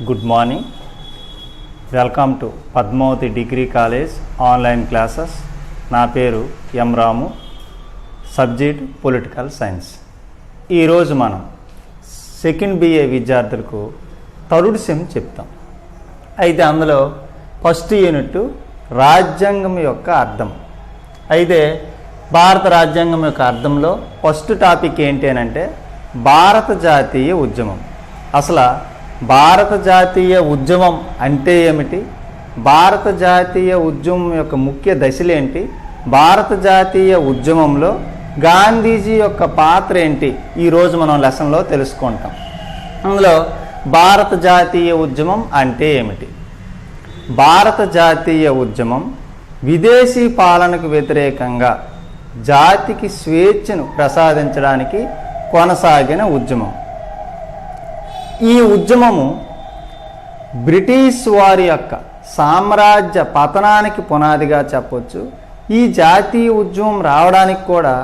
Good morning. Welcome to Padmavati Degree College online classes. నా పేరు M Ramu. Subject political science. ఈరోజు మనం second B A విద్యార్థులకు థర్డ్ సెమ్ చెప్తాం. అయితే అందులో ఫస్ట్ యూనిట్ రాజ్యాంగం యొక్క అర్థం. అయితే భారత రాజ్యాంగం యొక్క అర్థంలో ఫస్ట్ టాపిక్ ఏంటి అంటే భారత జాతీయ ఉద్యమం. అసలు భారత జాతీయ ఉద్యమం అంటే ఏమిటి, భారత జాతీయ ఉద్యమం యొక్క ముఖ్య దశలేంటి, భారత జాతీయ ఉద్యమంలో గాంధీజీ యొక్క పాత్ర ఏంటి, ఈరోజు మనం లెసన్లో తెలుసుకుంటాం. అందులో భారత జాతీయ ఉద్యమం అంటే ఏమిటి? భారత జాతీయ ఉద్యమం విదేశీ పాలనకు వ్యతిరేకంగా జాతికి స్వేచ్ఛను ప్రసాదించడానికి కొనసాగిన ఉద్యమం. ఈ ఉద్యమము బ్రిటిష్ వారి యొక్క సామ్రాజ్య పతనానికి పునాదిగా చెప్పొచ్చు. ఈ జాతీయ ఉద్యమం రావడానికి కూడా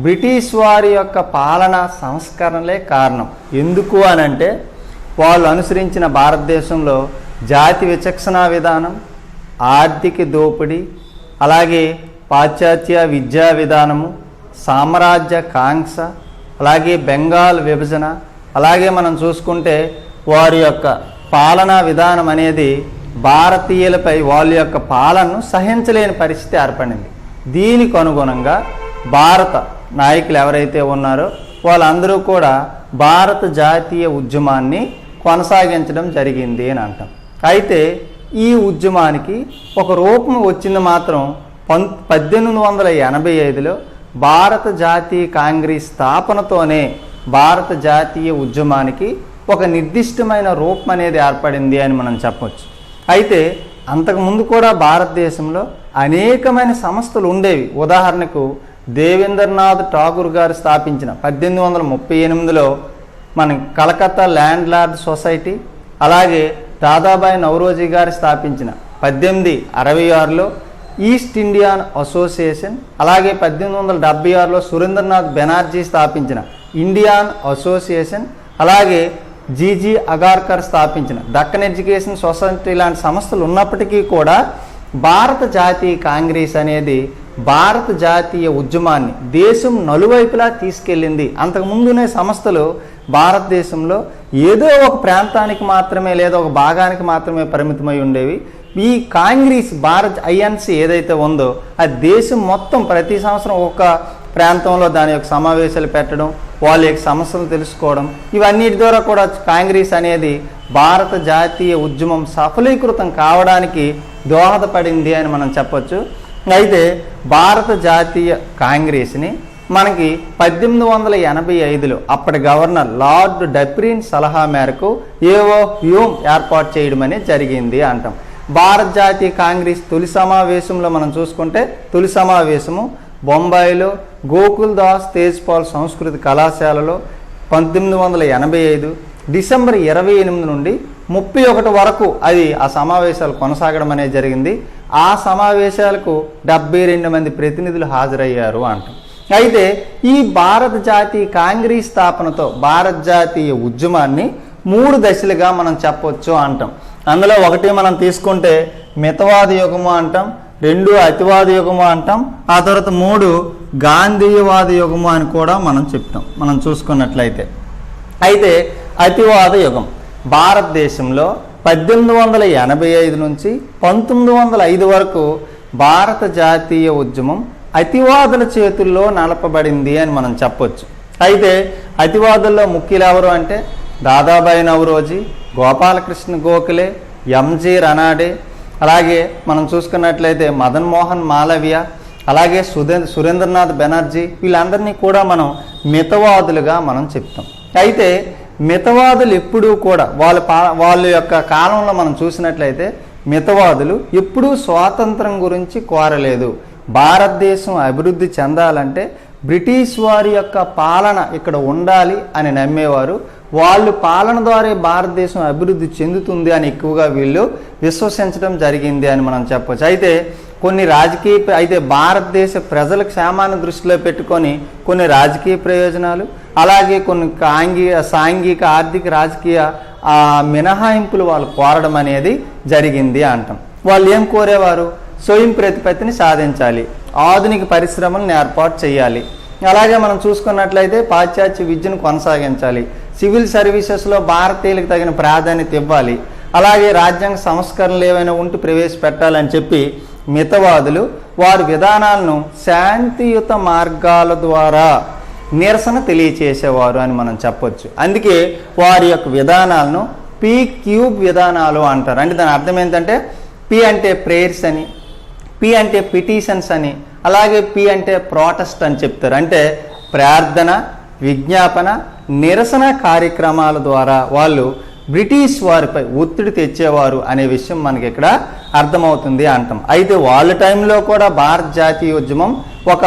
బ్రిటిష్ వారి యొక్క పాలనా సంస్కరణలే కారణం. ఎందుకు అనంటే వాళ్ళు అనుసరించిన భారతదేశంలో జాతి విచక్షణ విధానం, ఆర్థిక దోపిడీ, అలాగే పాశ్చాత్య విద్యా విధానము, సామ్రాజ్య కాంక్ష, అలాగే బెంగాల్ విభజన, అలాగే మనం చూసుకుంటే వారి యొక్క పాలనా విధానం అనేది భారతీయులపై వాళ్ళ యొక్క పాలనను సహించలేని పరిస్థితి ఏర్పడింది. దీనికి అనుగుణంగా భారత నాయకులు ఎవరైతే ఉన్నారో వాళ్ళందరూ కూడా భారత జాతీయ ఉద్యమాన్ని కొనసాగించడం జరిగింది అని అంటాం. అయితే ఈ ఉద్యమానికి ఒక రూపం వచ్చింది మాత్రం 1885లో భారత జాతీయ కాంగ్రెస్ స్థాపనతోనే భారత జాతీయ ఉద్యమానికి ఒక నిర్దిష్టమైన రూపం అనేది ఏర్పడింది అని మనం చెప్పవచ్చు. అయితే అంతకుముందు కూడా భారతదేశంలో అనేకమైన సంస్థలు ఉండేవి. ఉదాహరణకు దేవేంద్రనాథ్ ఠాగూర్ గారు స్థాపించిన 1838లో మన కలకత్తా ల్యాండ్ లార్డ్ సొసైటీ, అలాగే దాదాబాయి నౌరోజీ గారు స్థాపించిన 1866లో ఈస్ట్ ఇండియన్ అసోసియేషన్, అలాగే 1876లో సురేంద్రనాథ్ బెనర్జీ స్థాపించిన ఇండియన్ అసోసియేషన్, అలాగే జీజీ అగార్కర్ స్థాపించిన దక్కన్ ఎడ్యుకేషన్ సొసైటీ లాంటి సంస్థలు ఉన్నప్పటికీ కూడా భారత జాతీయ కాంగ్రెస్ అనేది భారత జాతీయ ఉద్యమాన్ని దేశం నలువైపులా తీసుకెళ్ళింది. అంతకుముందునే సంస్థలు భారతదేశంలో ఏదో ఒక ప్రాంతానికి మాత్రమే లేదా ఒక భాగానికి మాత్రమే పరిమితమై ఉండేవి. ఈ కాంగ్రెస్ భారత్ ఐఎన్సి ఏదైతే ఉందో అది దేశం మొత్తం ప్రతి సంవత్సరం ఒక ప్రాంతంలో దాని యొక్క సమావేశాలు పెట్టడం, వాళ్ళ యొక్క సమస్యలు తెలుసుకోవడం, ఇవన్నిటి ద్వారా కూడా కాంగ్రెస్ అనేది భారత జాతీయ ఉద్యమం సఫలీకృతం కావడానికి దోహదపడింది అని మనం చెప్పొచ్చు. అయితే భారత జాతీయ కాంగ్రెస్ని మనకి 1885లో అప్పటి గవర్నర్ లార్డ్ డప్రిన్ సలహా మేరకు ఏవో హ్యూమ్ ఏర్పాటు చేయడం అనేది జరిగింది అంటాం. భారత జాతీయ కాంగ్రెస్ తొలి సమావేశంలో మనం చూసుకుంటే తొలి సమావేశము బొంబాయిలో గోకుల్ దాస్ తేజ్పాల్ సంస్కృతి కళాశాలలో 1885 డిసెంబర్ 28 నుండి 31 వరకు ఆ సమావేశాలు కొనసాగడం అనేది జరిగింది. ఆ సమావేశాలకు 72 మంది ప్రతినిధులు హాజరయ్యారు అంటాం. అయితే ఈ భారత జాతీయ కాంగ్రెస్ స్థాపనతో భారత జాతీయ ఉద్యమాన్ని 3 దశలుగా మనం చెప్పొచ్చు అంటాం. అందులో ఒకటి మనం తీసుకుంటే మితవాద యుగము అంటాం, 2 అతివాద యుగము అంటాం, ఆ తర్వాత 3 గాంధీవాద యుగము అని కూడా మనం చెప్తాం మనం చూసుకున్నట్లయితే. అయితే అతివాద యుగం భారతదేశంలో 1885 నుంచి 1905 వరకు భారత జాతీయ ఉద్యమం అతివాదుల చేతుల్లో నడపబడింది అని మనం చెప్పొచ్చు. అయితే అతివాదుల్లో ముఖ్యులు ఎవరు అంటే దాదాబాయి నౌరోజీ, గోపాలకృష్ణ గోఖలే, ఎంజి రనాడే, అలాగే మనం చూసుకున్నట్లయితే మదన్ మోహన్ మాలవ్య, అలాగే సురేంద్రనాథ్ బెనర్జీ, వీళ్ళందరినీ కూడా మనం మితవాదులుగా మనం చెప్తాం. అయితే మితవాదులు ఎప్పుడూ కూడా వాళ్ళ యొక్క కాలంలో మనం చూసినట్లయితే మితవాదులు ఎప్పుడూ స్వాతంత్రం గురించి కోరలేదు. భారతదేశం అభివృద్ధి చెందాలంటే బ్రిటిష్ వారి యొక్క పాలన ఇక్కడ ఉండాలి అని నమ్మేవారు. వాళ్ళు పాలన ద్వారా భారతదేశం అభివృద్ధి చెందుతుంది అని ఎక్కువగా వీళ్ళు విశ్వసించడం జరిగింది అని మనం చెప్పవచ్చు. అయితే అయితే భారతదేశ ప్రజల క్షేమాన్ని దృష్టిలో పెట్టుకొని కొన్ని రాజకీయ ప్రయోజనాలు, అలాగే కొన్ని సాంఘిక ఆర్థిక రాజకీయ ఆ మినహాయింపులు వాళ్ళు కోరడం అనేది జరిగింది అంటాం. వాళ్ళు ఏం కోరేవారు? స్వయం ప్రతిపత్తిని సాధించాలి, ఆధునిక పరిశ్రమలను ఏర్పాటు చేయాలి, అలాగే మనం చూసుకున్నట్లయితే పాశ్చాత్య విద్యను కొనసాగించాలి, సివిల్ సర్వీసెస్లో భారతీయులకు తగిన ప్రాధాన్యత ఇవ్వాలి, అలాగే రాజ్యాంగ సంస్కరణలు ఏవైనా ఉంటూ ప్రవేశపెట్టాలని చెప్పి మితవాదులు వారి విధానాలను శాంతియుత మార్గాల ద్వారా నిరసన తెలియచేసేవారు అని మనం చెప్పొచ్చు. అందుకే వారి యొక్క విధానాలను పీ క్యూబ్ విధానాలు అంటారు. అంటే దాని అర్థం ఏంటంటే పి అంటే ప్రేయర్స్ అని, పి అంటే పిటిషన్స్ అని, అలాగే పి అంటే ప్రొటెస్ట్ అని చెప్తారు. అంటే ప్రార్థన, విజ్ఞాపన, నిరసన కార్యక్రమాల ద్వారా వాళ్ళు బ్రిటిష్ వారిపై ఒత్తిడి తెచ్చేవారు అనే విషయం మనకి ఇక్కడ అర్థమవుతుంది అంటాం. అయితే వాళ్ళ టైంలో కూడా భారత జాతీయోద్యమం ఒక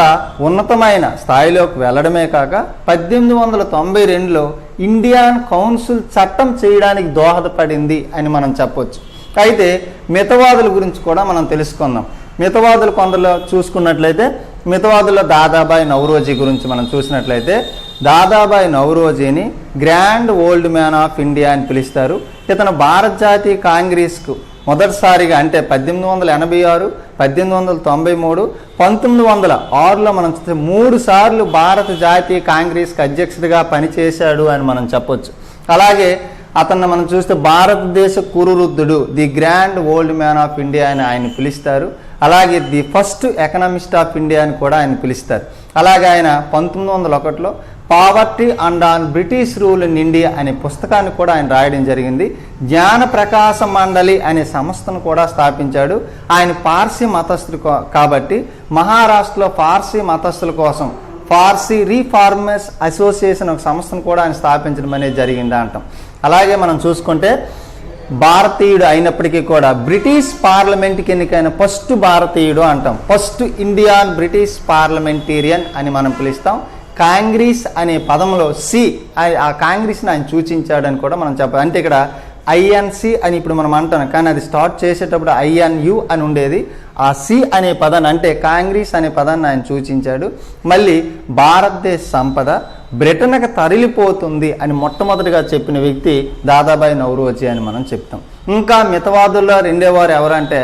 ఉన్నతమైన స్థాయిలోకి వెళ్ళడమే కాక 1892లో ఇండియన్ కౌన్సిల్ చట్టం చేయడానికి దోహదపడింది అని మనం చెప్పొచ్చు. అయితే మితవాదుల గురించి కూడా మనం తెలుసుకుందాం. మితవాదులు కొందరిలో చూసుకున్నట్లయితే మితవాదుల్లో దాదాబాయి నౌరోజీ గురించి మనం చూసినట్లయితే దాదాబాయి నౌరోజీని grand old man of India అని పిలుస్తారు. ఇతను భారత జాతీయ కాంగ్రెస్కు మొదటిసారిగా అంటే 1886, 1893, 1906లో మనం చూస్తే 3 సార్లు భారత జాతీయ కాంగ్రెస్కి అధ్యక్షుడిగా పనిచేశాడు అని మనం చెప్పొచ్చు. అలాగే అతన్ని మనం చూస్తే భారతదేశ కురువృద్ధుడు, the grand old man of India అని ఆయన పిలుస్తారు. అలాగే the first economist of India అని కూడా ఆయన పిలుస్తారు. అలాగే ఆయన 1901లో poverty and un British rule in India అనే పుస్తకాన్ని కూడా ఆయన రాయడం జరిగింది. జ్ఞాన ప్రకాశ మండలి అనే సంస్థను కూడా స్థాపించాడు. ఆయన పార్సీ మతస్థుడు కాబట్టి మహారాష్ట్రలో పార్సీ మతస్థుల కోసం పార్సీ రీఫార్మర్స్ అసోసియేషన్ ఒక సంస్థను కూడా ఆయన స్థాపించడం అనేది జరిగింది అంటాం. అలాగే మనం చూసుకుంటే భారతీయుడు అయినప్పటికీ కూడా బ్రిటిష్ పార్లమెంట్కి ఎన్నికైన ఫస్ట్ భారతీయుడు అంటాం. ఫస్ట్ ఇండియన్ బ్రిటిష్ పార్లమెంటేరియన్ అని మనం పిలుస్తాం. కాంగ్రెస్ అనే పదంలో సి ఆ కాంగ్రెస్ని ఆయన సూచించాడని కూడా మనం చెప్పాలి. అంటే ఇక్కడ ఐఎన్సి అని ఇప్పుడు మనం అంటాం, కానీ అది స్టార్ట్ చేసేటప్పుడు ఐఎన్యు అని ఉండేది. ఆ సి అనే పదాన్ని అంటే కాంగ్రెస్ అనే పదాన్ని ఆయన సూచించాడు. మళ్ళీ భారతదేశ సంపద బ్రిటన్కి తరలిపోతుంది అని మొట్టమొదటిగా చెప్పిన వ్యక్తి దాదాబాయి నౌరోజీ అని మనం చెప్తాం. ఇంకా మితవాదుల్లో రెండేవారు ఎవరంటే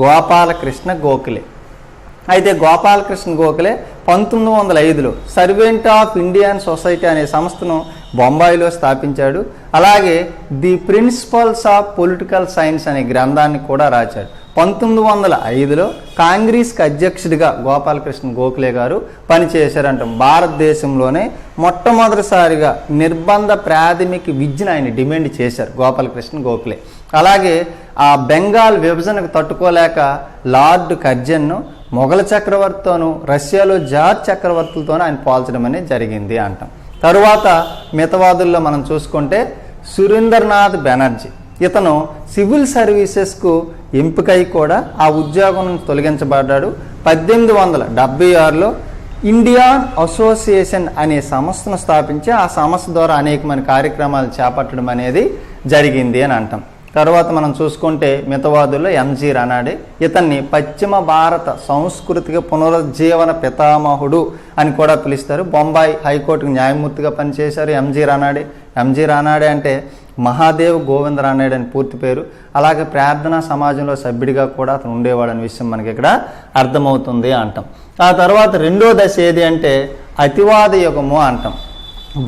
గోపాలకృష్ణ గోఖలే. అయితే గోపాలకృష్ణ గోఖలే 1905లో సర్వెంట్ ఆఫ్ ఇండియన్ సొసైటీ అనే సంస్థను బొంబాయిలో స్థాపించాడు. అలాగే the principles of political science అనే గ్రంథాన్ని కూడా రాశాడు. 1905లో కాంగ్రెస్కి అధ్యక్షుడిగా గోపాలకృష్ణ గోఖలే గారు పనిచేశారంటాం. భారతదేశంలోనే మొట్టమొదటిసారిగా నిర్బంధ ప్రాథమిక విద్యను ఆయన డిమాండ్ చేశారు గోపాలకృష్ణ గోఖలే. అలాగే ఆ బెంగాల్ విభజనకు తట్టుకోలేక లార్డ్ కర్జన్ను మొఘల్ చక్రవర్తితోనూ రష్యాలో జార్జ్ చక్రవర్తులతోనూ ఆయన పోల్చడం అనేది జరిగింది అంటాం. తరువాత మితవాదుల్లో మనం చూసుకుంటే సురేంద్రనాథ్ బెనర్జీ. ఇతను సివిల్ సర్వీసెస్కు ఎంపికై కూడా ఆ ఉద్యోగం నుంచి తొలగించబడ్డాడు. 1876లో ఇండియన్ అసోసియేషన్ అనే సంస్థను స్థాపించి ఆ సంస్థ ద్వారా అనేకమైన కార్యక్రమాలు చేపట్టడం అనేది జరిగింది అని అంటాం. తర్వాత మనం చూసుకుంటే మితవాదుల్లో ఎంజి రనాడే. ఇతన్ని పశ్చిమ భారత సాంస్కృతిక పునరుజ్జీవన పితామహుడు అని కూడా పిలుస్తారు. బొంబాయి హైకోర్టుకు న్యాయమూర్తిగా పనిచేశారు ఎంజి రనాడే. ఎంజి రనాడే అంటే మహాదేవ్ గోవింద్ రానాడే అని పూర్తి పేరు. అలాగే ప్రార్థనా సమాజంలో సభ్యుడిగా కూడా అతను ఉండేవాడనే విషయం మనకి ఇక్కడ అర్థమవుతుంది అంటాం. ఆ తర్వాత రెండో దశ ఏది అంటే అతివాద యుగము అంటాం.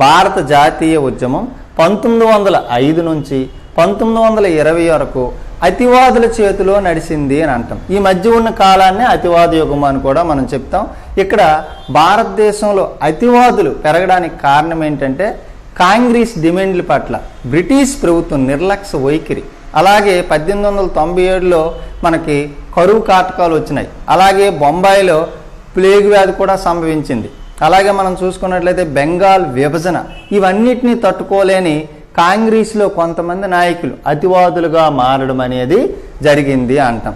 భారత జాతీయ ఉద్యమం 1905 నుంచి 1920 వరకు అతివాదుల చేతిలో నడిచింది అని అంటాం. ఈ మధ్య ఉన్న కాలాన్ని అతివాద యుగం అని కూడా మనం చెప్తాం. ఇక్కడ భారతదేశంలో అతివాదులు పెరగడానికి కారణం ఏంటంటే కాంగ్రెస్ డిమాండ్ల పట్ల బ్రిటిష్ ప్రభుత్వం నిర్లక్ష్య వైఖరి. అలాగే 1897లో మనకి కరువు కాటకాలు వచ్చినాయి. అలాగే బొంబాయిలో ప్లేగ్ వ్యాధి కూడా సంభవించింది. అలాగే మనం చూసుకున్నట్లయితే బెంగాల్ విభజన, ఇవన్నిటినీ తట్టుకోలేని కాంగ్రెస్లో కొంతమంది నాయకులు అతివాదులుగా మారడం అనేది జరిగింది అంటాం.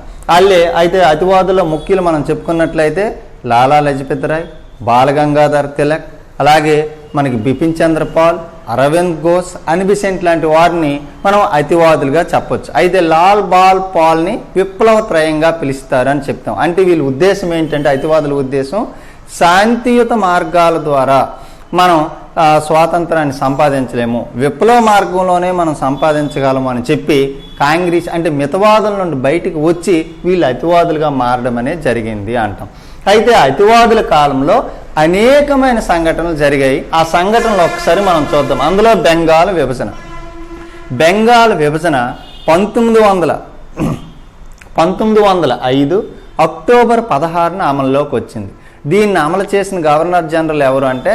అయితే అతివాదుల ముఖ్యులు మనం చెప్పుకున్నట్లయితే లాలా లజపత్ రాయ్, బాలగంగాధర్ తిలక్, అలాగే మనకి బిపిన్ చంద్రపాల్, అరవింద్ ఘోష్, అన్బిసెంట్ లాంటి వారిని మనం అతివాదులుగా చెప్పొచ్చు. అయితే లాల్ బాల్ పాల్ని విప్లవత్రయంగా పిలుస్తారని చెప్తాం. అంటే వీళ్ళ ఉద్దేశం ఏంటంటే అతివాదుల ఉద్దేశం శాంతియుత మార్గాల ద్వారా మనం స్వాతంత్రాన్ని సంపాదించలేము, విప్లవ మార్గంలోనే మనం సంపాదించగలము అని చెప్పి కాంగ్రెస్ అంటే మితవాదుల నుండి బయటికి వచ్చి వీళ్ళు అతివాదులుగా మారడం అనేది జరిగింది అంటాం. అయితే అతివాదుల కాలంలో అనేకమైన సంఘటనలు జరిగాయి. ఆ సంఘటనలు ఒకసారి మనం చూద్దాం. అందులో బెంగాల్ విభజన 1905 అక్టోబర్ 16న అమల్లోకి వచ్చింది. దీన్ని అమలు చేసిన గవర్నర్ జనరల్ ఎవరు అంటే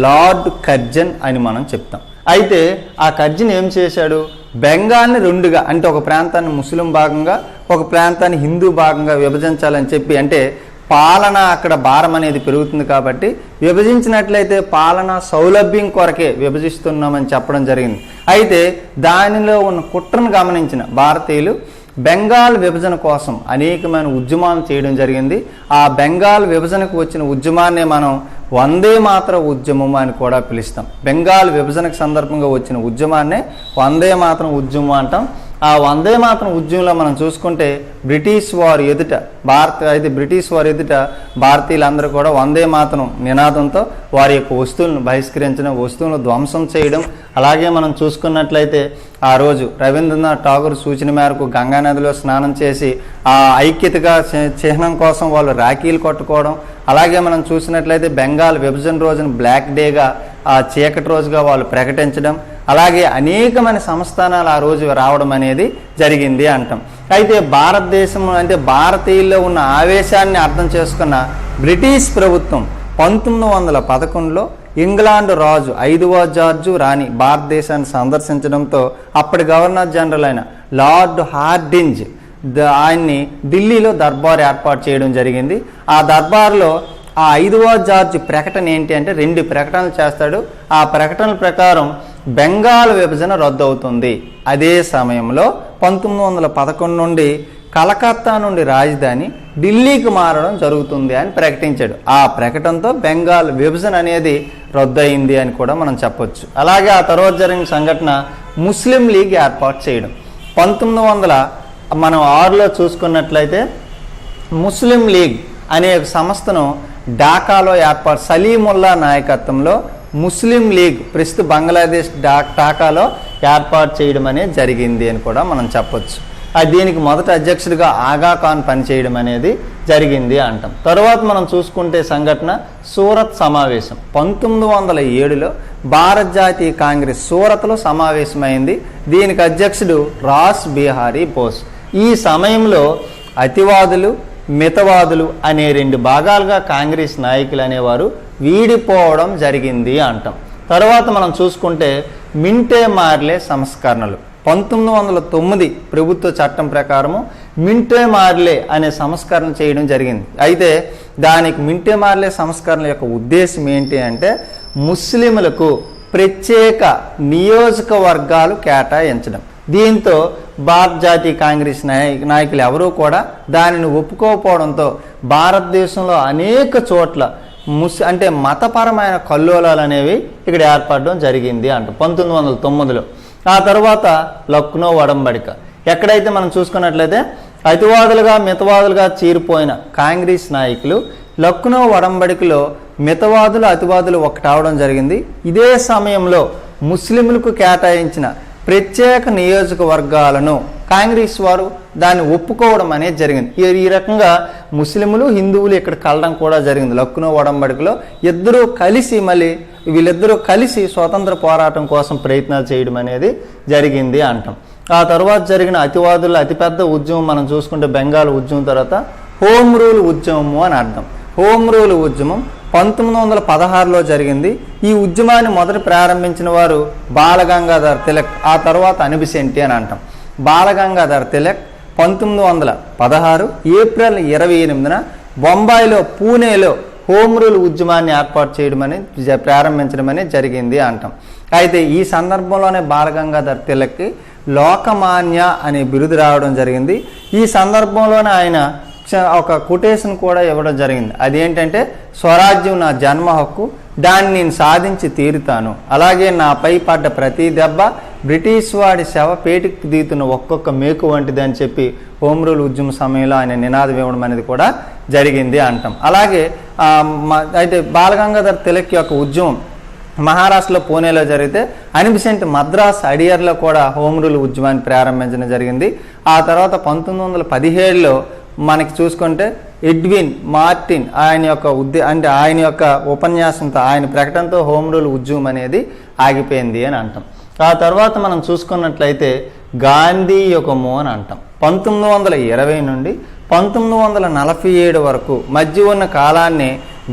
లార్డ్ కర్జన్ అని మనం చెప్తాం. అయితే ఆ కర్జన్ ఏం చేశాడు, బెంగాల్ని రెండుగా అంటే ఒక ప్రాంతాన్ని ముస్లిం భాగంగా ఒక ప్రాంతాన్ని హిందూ భాగంగా విభజించాలని చెప్పి, అంటే పాలన అక్కడ భారం అనేది పెరుగుతుంది కాబట్టి విభజించినట్లయితే పాలన సౌలభ్యం కొరకే విభజిస్తున్నామని చెప్పడం జరిగింది. అయితే దానిలో ఉన్న కుట్రను గమనించిన భారతీయులు బెంగాల్ విభజన కోసం అనేకమైన ఉద్యమాలు చేయడం జరిగింది. ఆ బెంగాల్ విభజనకు వచ్చిన ఉద్యమాన్ని మనం వందే మాతర ఉద్యమం అని కూడా పిలుస్తాం. బెంగాల్ విభజనకు సందర్భంగా వచ్చిన ఉద్యమాన్నే వందే మాతరం ఉద్యమం అంటాం. ఆ వందే మాతరం ఉద్యమంలో మనం చూసుకుంటే బ్రిటిష్ వారు ఎదుట భారతీయులందరూ కూడా వందే మాతరం నినాదంతో వారి యొక్క వస్తువులను బహిష్కరించడం, వస్తువులను ధ్వంసం చేయడం. అలాగే మనం చూసుకున్నట్లయితే ఆ రోజు రవీంద్రనాథ్ ఠాగూర్ సూచన మేరకు గంగా నదిలో స్నానం చేసి ఆ ఐక్యతగా చిహ్నం కోసం వాళ్ళు రాఖీలు కట్టుకోవడం. అలాగే మనం చూసినట్లయితే బెంగాల్ విభజన రోజున బ్లాక్ డేగా ఆ చీకటి రోజుగా వాళ్ళు ప్రకటించడం. అలాగే అనేకమైన సంస్థానాలు ఆ రోజు రావడం అనేది జరిగింది అంటాం. అయితే భారతదేశం అంటే భారతీయుల్లో ఉన్న ఆవేశాన్ని అర్థం చేసుకున్న బ్రిటిష్ ప్రభుత్వం 1911లో ఇంగ్లాండ్ రాజు 5వ జార్జు రాణి భారతదేశాన్ని సందర్శించడంతో అప్పటి గవర్నర్ జనరల్ అయిన లార్డ్ హార్డింజ్ ఆయన్ని ఢిల్లీలో దర్బార్ ఏర్పాటు చేయడం జరిగింది. ఆ దర్బార్లో ఆ 5వ జార్జ్ ప్రకటన ఏంటి అంటే 2 ప్రకటనలు చేస్తాడు. ఆ ప్రకటనల ప్రకారం బెంగాల్ విభజన రద్దు అవుతుంది. అదే సమయంలో 1911 నుండి కలకత్తా నుండి రాజధాని ఢిల్లీకి మారడం జరుగుతుంది అని ప్రకటించాడు. ఆ ప్రకటనతో బెంగాల్ విభజన అనేది రద్దు అయింది అని కూడా మనం చెప్పొచ్చు. అలాగే ఆ తర్వాత జరిగిన సంఘటన ముస్లిం లీగ్ ఏర్పాటు చేయడం. 1906లో చూసుకున్నట్లయితే ముస్లిం లీగ్ అనే సంస్థను ఢాకాలో ఏర్పాటు సలీముల్లా నాయకత్వంలో ముస్లిం లీగ్ ప్రస్తుత బంగ్లాదేశ్ ఢాకాలో ఏర్పాటు చేయడం అనేది జరిగింది అని కూడా మనం చెప్పొచ్చు. దీనికి మొదటి అధ్యక్షుడిగా ఆగా ఖాన్ పనిచేయడం అనేది జరిగింది అంటాం. తర్వాత మనం చూసుకుంటే సంఘటన సూరత్ సమావేశం 1907లో భారత జాతీయ కాంగ్రెస్ సూరత్లో సమావేశమైంది. దీనికి అధ్యక్షుడు రాస్ బిహారీ బోస్. ఈ సమయంలో అతివాదులు మితవాదులు అనే 2 భాగాలుగా కాంగ్రెస్ నాయకులు అనేవారు వీడిపోవడం జరిగింది అంటాం. తర్వాత మనం చూసుకుంటే మింటే మార్లే సంస్కరణలు 1909 ప్రభుత్వ చట్టం ప్రకారము మింటే మార్లే అనే సంస్కరణ చేయడం జరిగింది. అయితే దానికి మింటే మార్లే సంస్కరణ యొక్క ఉద్దేశం ఏంటి అంటే ముస్లింలకు ప్రత్యేక నియోజకవర్గాలు కేటాయించడం. దీంతో భారత జాతీయ కాంగ్రెస్ నాయకులు ఎవరూ కూడా దానిని ఒప్పుకోకపోవడంతో భారతదేశంలో అనేక చోట్ల అంటే మతపరమైన కల్లోలాలు అనేవి ఇక్కడ ఏర్పడడం జరిగింది అంట 1909లో. ఆ తర్వాత లక్నో ఒడంబడిక. ఎక్కడైతే మనం చూసుకున్నట్లయితే అతివాదులుగా మితవాదులుగా చీరిపోయిన కాంగ్రెస్ నాయకులు లక్నో ఒడంబడికలో మితవాదులు అతివాదులు ఒకటవడం జరిగింది. ఇదే సమయంలో ముస్లింలకు కేటాయించిన ప్రత్యేక నియోజకవర్గాలను కాంగ్రెస్ వారు దాన్ని ఒప్పుకోవడం అనేది జరిగింది. ఈ రకంగా ముస్లింలు హిందువులు ఇక్కడ కలడం కూడా జరిగింది. లక్నో ఒడంబడికలో వీళ్ళిద్దరూ కలిసి స్వతంత్ర పోరాటం కోసం ప్రయత్నాలు చేయడం అనేది జరిగింది అంటాం. ఆ తర్వాత జరిగిన అతివాదుల అతిపెద్ద ఉద్యమం మనం చూసుకుంటే బెంగాల్ ఉద్యమం తర్వాత హోమ్ రూల్ ఉద్యమము అని అర్థం. హోమ్ రూల్ ఉద్యమం 1916లో జరిగింది. ఈ ఉద్యమాన్ని మొదట ప్రారంభించిన వారు బాలగంగాధర్ తిలక్, ఆ తర్వాత అనిబిసెంటి అని అంటాం. బాలగంగాధర్ తిలక్ 1916 ఏప్రిల్ 28న బొంబాయిలో పూణేలో హోమ్ రూల్ ఉద్యమాన్ని ఏర్పాటు చేయడం అనేది ప్రారంభించడం అనేది జరిగింది అంటాం. అయితే ఈ సందర్భంలోనే బాలగంగాధర్ తిలక్కి లోకమాన్య అనే బిరుదు రావడం జరిగింది. ఈ సందర్భంలోనే ఆయన ఒక కొటేషన్ కూడా ఇవ్వడం జరిగింది. అదేంటంటే స్వరాజ్యం నా జన్మ హక్కు, దాన్ని నేను సాధించి తీరుతాను, అలాగే నాపై పడ్డ ప్రతి దెబ్బ బ్రిటిష్ వాడి శవపేటికి దిగుతున్న ఒక్కొక్క మేకు వంటిది అని చెప్పి హోమ్ రూల్ ఉద్యమ సమయంలో ఆయన నినాదం ఇవ్వడం అనేది కూడా జరిగింది అంటాం. అలాగే అయితే బాలగంగాధర్ తిలక్ యొక్క ఉద్యమం మహారాష్ట్రలో పూణేలో జరిగితే అనిబిసెంట్ మద్రాస్ అడియర్లో కూడా హోమ్ రూల్ ఉద్యమాన్ని ప్రారంభించడం జరిగింది. ఆ తర్వాత 1917లో మనకి చూసుకుంటే ఎడ్విన్ మార్టిన్ ఆయన యొక్క ఉపన్యాసంతో, ఆయన ప్రకటనతో హోమ్ రూల్ ఉద్యమం అనేది ఆగిపోయింది అని అంటాం. ఆ తర్వాత మనం చూసుకున్నట్లయితే గాంధీ యుగము అని అంటాం. 1920 నుండి 1947 వరకు మధ్య ఉన్న కాలాన్ని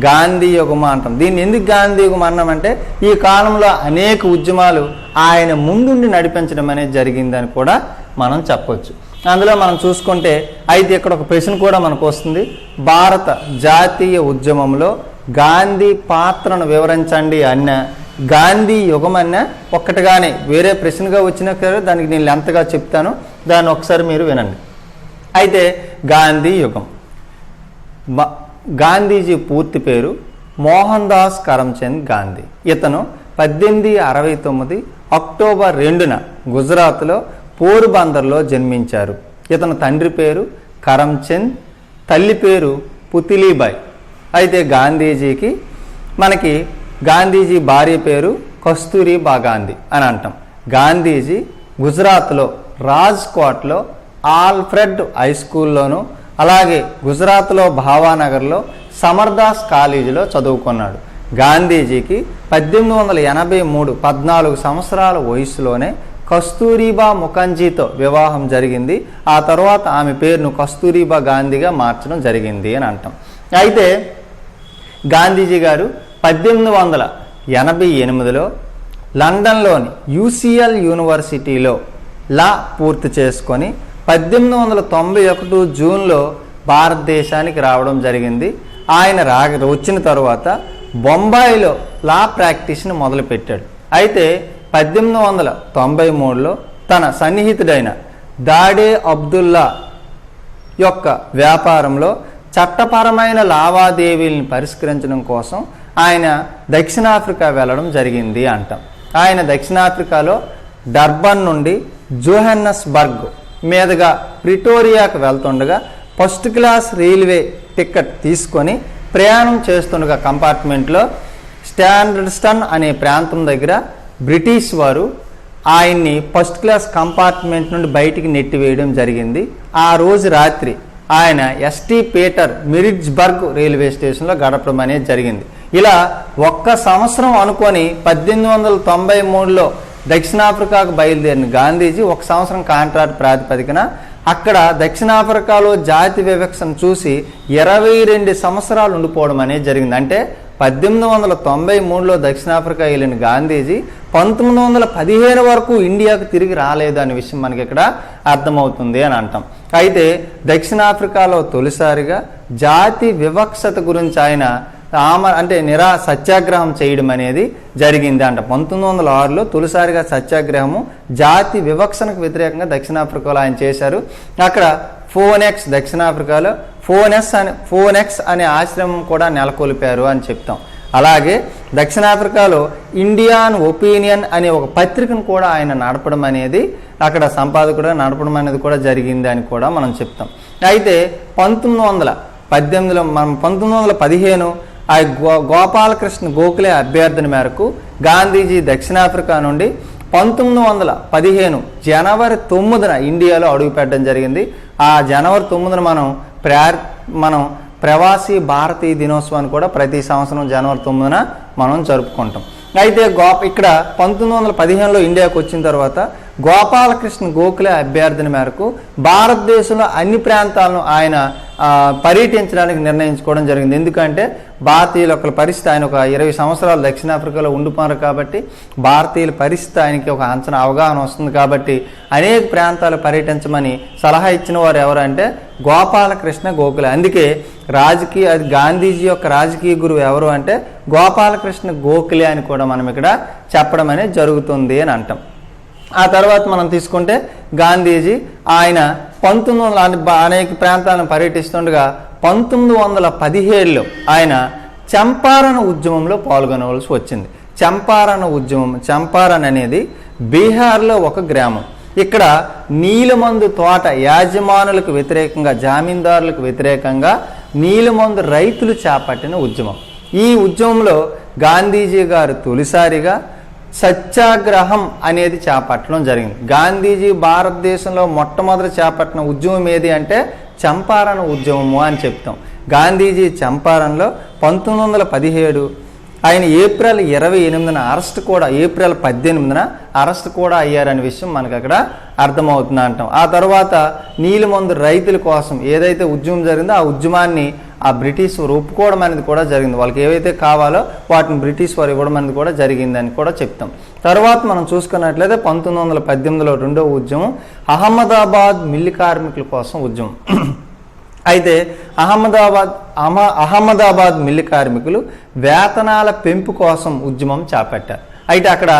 గాంధీ యుగము అంటాం. దీన్ని ఎందుకు గాంధీ యుగం అన్నామంటే ఈ కాలంలో అనేక ఉద్యమాలు ఆయన ముందుండి నడిపించడం అనేది జరిగిందని కూడా మనం చెప్పొచ్చు. అందులో మనం చూసుకుంటే అయితే ఇక్కడ ఒక ప్రశ్న కూడా మనకు వస్తుంది. భారత జాతీయ ఉద్యమంలో గాంధీ పాత్రను వివరించండి అన్న, గాంధీ యుగం అన్న ఒక్కటిగానే వేరే ప్రశ్నగా వచ్చినా కదా దానికి నేను ఎంతగా చెప్తాను, దాన్ని ఒకసారి మీరు వినండి. అయితే గాంధీ యుగం, గాంధీజీ పూర్తి పేరు మోహన్ దాస్ కరమ్చంద్ గాంధీ. ఇతను 1869 అక్టోబర్ 2న గుజరాత్లో పోర్బందర్లో జన్మించారు. ఇతను తండ్రి పేరు కరమ్చంద్, తల్లి పేరు పుతిలీబాయ్. అయితే గాంధీజీ భార్య పేరు కస్తూరిబా గాంధీ అని అంటాం. గాంధీజీ గుజరాత్లో రాజ్కోట్లో ఆల్ఫ్రెడ్ హై స్కూల్లోను, అలాగే గుజరాత్లో భావానగర్లో సమర్దాస్ కాలేజీలో చదువుకున్నాడు. గాంధీజీకి 1883 14 సంవత్సరాల వయసులోనే కస్తూరిబా ముఖర్జీతో వివాహం జరిగింది. ఆ తర్వాత ఆమె పేరును కస్తూరిబా గాంధీగా మార్చడం జరిగింది అని అంటాం. అయితే గాంధీజీ గారు 1888లో లండన్లోని UCL యూనివర్సిటీలో లా పూర్తి చేసుకొని 1891 జూన్లో భారతదేశానికి రావడం జరిగింది. ఆయన వచ్చిన తర్వాత బొంబాయిలో లా ప్రాక్టీస్ని మొదలుపెట్టాడు. అయితే 1893లో తన సన్నిహితుడైన దాడే అబ్దుల్లా యొక్క వ్యాపారంలో చట్టపరమైన లావాదేవీలను పరిష్కరించడం కోసం ఆయన దక్షిణాఫ్రికా వెళ్ళడం జరిగింది అంటాం. ఆయన దక్షిణాఫ్రికాలో డర్బన్ నుండి జోహన్నస్బర్గ్ మీదుగా ప్రిటోరియాకు వెళ్తుండగా ఫస్ట్ క్లాస్ రైల్వే టికెట్ తీసుకొని ప్రయాణం చేస్తుండగా కంపార్ట్మెంట్లో స్టాండర్డ్స్టన్ అనే ప్రాంతం దగ్గర బ్రిటిష్ వారు ఆయన్ని ఫస్ట్ క్లాస్ కంపార్ట్మెంట్ నుండి బయటికి నెట్టివేయడం జరిగింది. ఆ రోజు రాత్రి ఆయన ఎస్టీ పీటర్ మిరిడ్జ్బర్గ్ రైల్వే స్టేషన్లో గడపడం అనేది జరిగింది. ఇలా 1 సంవత్సరం అనుకొని 1893లో దక్షిణాఫ్రికాకు బయలుదేరిన గాంధీజీ 1 సంవత్సరం కాంట్రాక్ట్ ప్రాతిపదికన అక్కడ దక్షిణాఫ్రికాలో జాతి వివక్షను చూసి 22 సంవత్సరాలు ఉండిపోవడం అనేది జరిగింది. అంటే 1893లో దక్షిణాఫ్రికా వెళ్ళిన గాంధీజీ 1915 వరకు ఇండియాకు తిరిగి రాలేదు అనే విషయం మనకి ఇక్కడ అర్థమవుతుంది అని అంటాం. అయితే దక్షిణాఫ్రికాలో తొలిసారిగా జాతి వివక్షత గురించి ఆయన సత్యాగ్రహం చేయడం అనేది జరిగింది అంట. 1906లో తొలిసారిగా సత్యాగ్రహము జాతి వివక్షణకు వ్యతిరేకంగా దక్షిణాఫ్రికాలో ఆయన చేశారు. అక్కడ ఫోనెక్స్, దక్షిణాఫ్రికాలో ఫోనెక్స్ అనే ఆశ్రమం కూడా నెలకొల్పారు అని చెప్తాం. అలాగే దక్షిణాఫ్రికాలో ఇండియన్ ఒపీనియన్ అనే ఒక పత్రికను కూడా ఆయన నడపడం అనేది, అక్కడ సంపాదకుడు నడపడం అనేది కూడా జరిగింది అని కూడా మనం చెప్తాం. అయితే 1915 ఆ గోపాలకృష్ణ గోఖలే అభ్యర్థన మేరకు గాంధీజీ దక్షిణాఫ్రికా నుండి 1915 జనవరి 9న ఇండియాలో అడుగుపెట్టడం జరిగింది. ఆ జనవరి 9న మనం ప్రవాసీ భారతీయ దినోత్సవాన్ని కూడా ప్రతి సంవత్సరం జనవరి 9న మనం జరుపుకుంటాం. అయితే ఇక్కడ 1915లో ఇండియాకు వచ్చిన తర్వాత గోపాలకృష్ణ గోఖలే అభ్యర్థన మేరకు భారతదేశంలో అన్ని ప్రాంతాలను ఆయన పర్యటించడానికి నిర్ణయించుకోవడం జరిగింది. ఎందుకంటే భారతీయుల యొక్క పరిస్థితి, ఆయన ఒక 20 సంవత్సరాలు దక్షిణాఫ్రికాలో ఉండిపోయారు కాబట్టి భారతీయుల పరిస్థితి ఆయనకి ఒక అంచనా అవగాహన వస్తుంది కాబట్టి అనేక ప్రాంతాలు పర్యటించమని సలహా ఇచ్చిన వారు ఎవరంటే గోపాలకృష్ణ గోఖలే. అందుకే గాంధీజీ యొక్క రాజకీయ గురువు ఎవరు అంటే గోపాలకృష్ణ గోఖలే అని కూడా మనం ఇక్కడ చెప్పడం అనేది జరుగుతుంది అని అంటాం. ఆ తర్వాత మనం తీసుకుంటే గాంధీజీ ఆయన 1900 అనేక ప్రాంతాలను పర్యటిస్తుండగా 1917లో ఆయన చంపారణ ఉద్యమంలో పాల్గొనవలసి వచ్చింది. చంపారన్ అనేది బీహార్లో ఒక గ్రామం. ఇక్కడ నీలమందు తోట యాజమానులకు వ్యతిరేకంగా, జమీందారులకు వ్యతిరేకంగా నీలమందు రైతులు చేపట్టిన ఉద్యమం. ఈ ఉద్యమంలో గాంధీజీ గారు తొలిసారిగా సత్యాగ్రహం అనేది చేపట్టడం జరిగింది. గాంధీజీ భారతదేశంలో మొట్టమొదటి చేపట్టిన ఉద్యమం ఏది అంటే చంపారణ ఉద్యమము అని చెప్తాం. గాంధీజీ చంపారణలో 1917 ఆయన ఏప్రిల్ 28న అరెస్ట్ కూడా, ఏప్రిల్ 18న అరెస్ట్ కూడా అయ్యారనే విషయం మనకు అక్కడ అర్థమవుతుంది అంటాం. ఆ తర్వాత నీలిమందు రైతుల కోసం ఏదైతే ఉద్యమం జరిగిందో ఆ ఉద్యమాన్ని ఆ బ్రిటిష్ వారు ఒప్పుకోవడం అనేది కూడా జరిగింది. వాళ్ళకి ఏవైతే కావాలో వాటిని బ్రిటిష్ వారు ఇవ్వడం అనేది కూడా జరిగిందని కూడా చెప్తాం. తర్వాత మనం చూసుకున్నట్లయితే 1918లో రెండవ ఉద్యమం అహ్మదాబాద్ మిల్లు కార్మికుల కోసం ఉద్యమం. అయితే అహ్మదాబాద్ మిల్లు కార్మికులు వేతనాల పెంపు కోసం ఉద్యమం చేపట్టారు. అయితే అక్కడ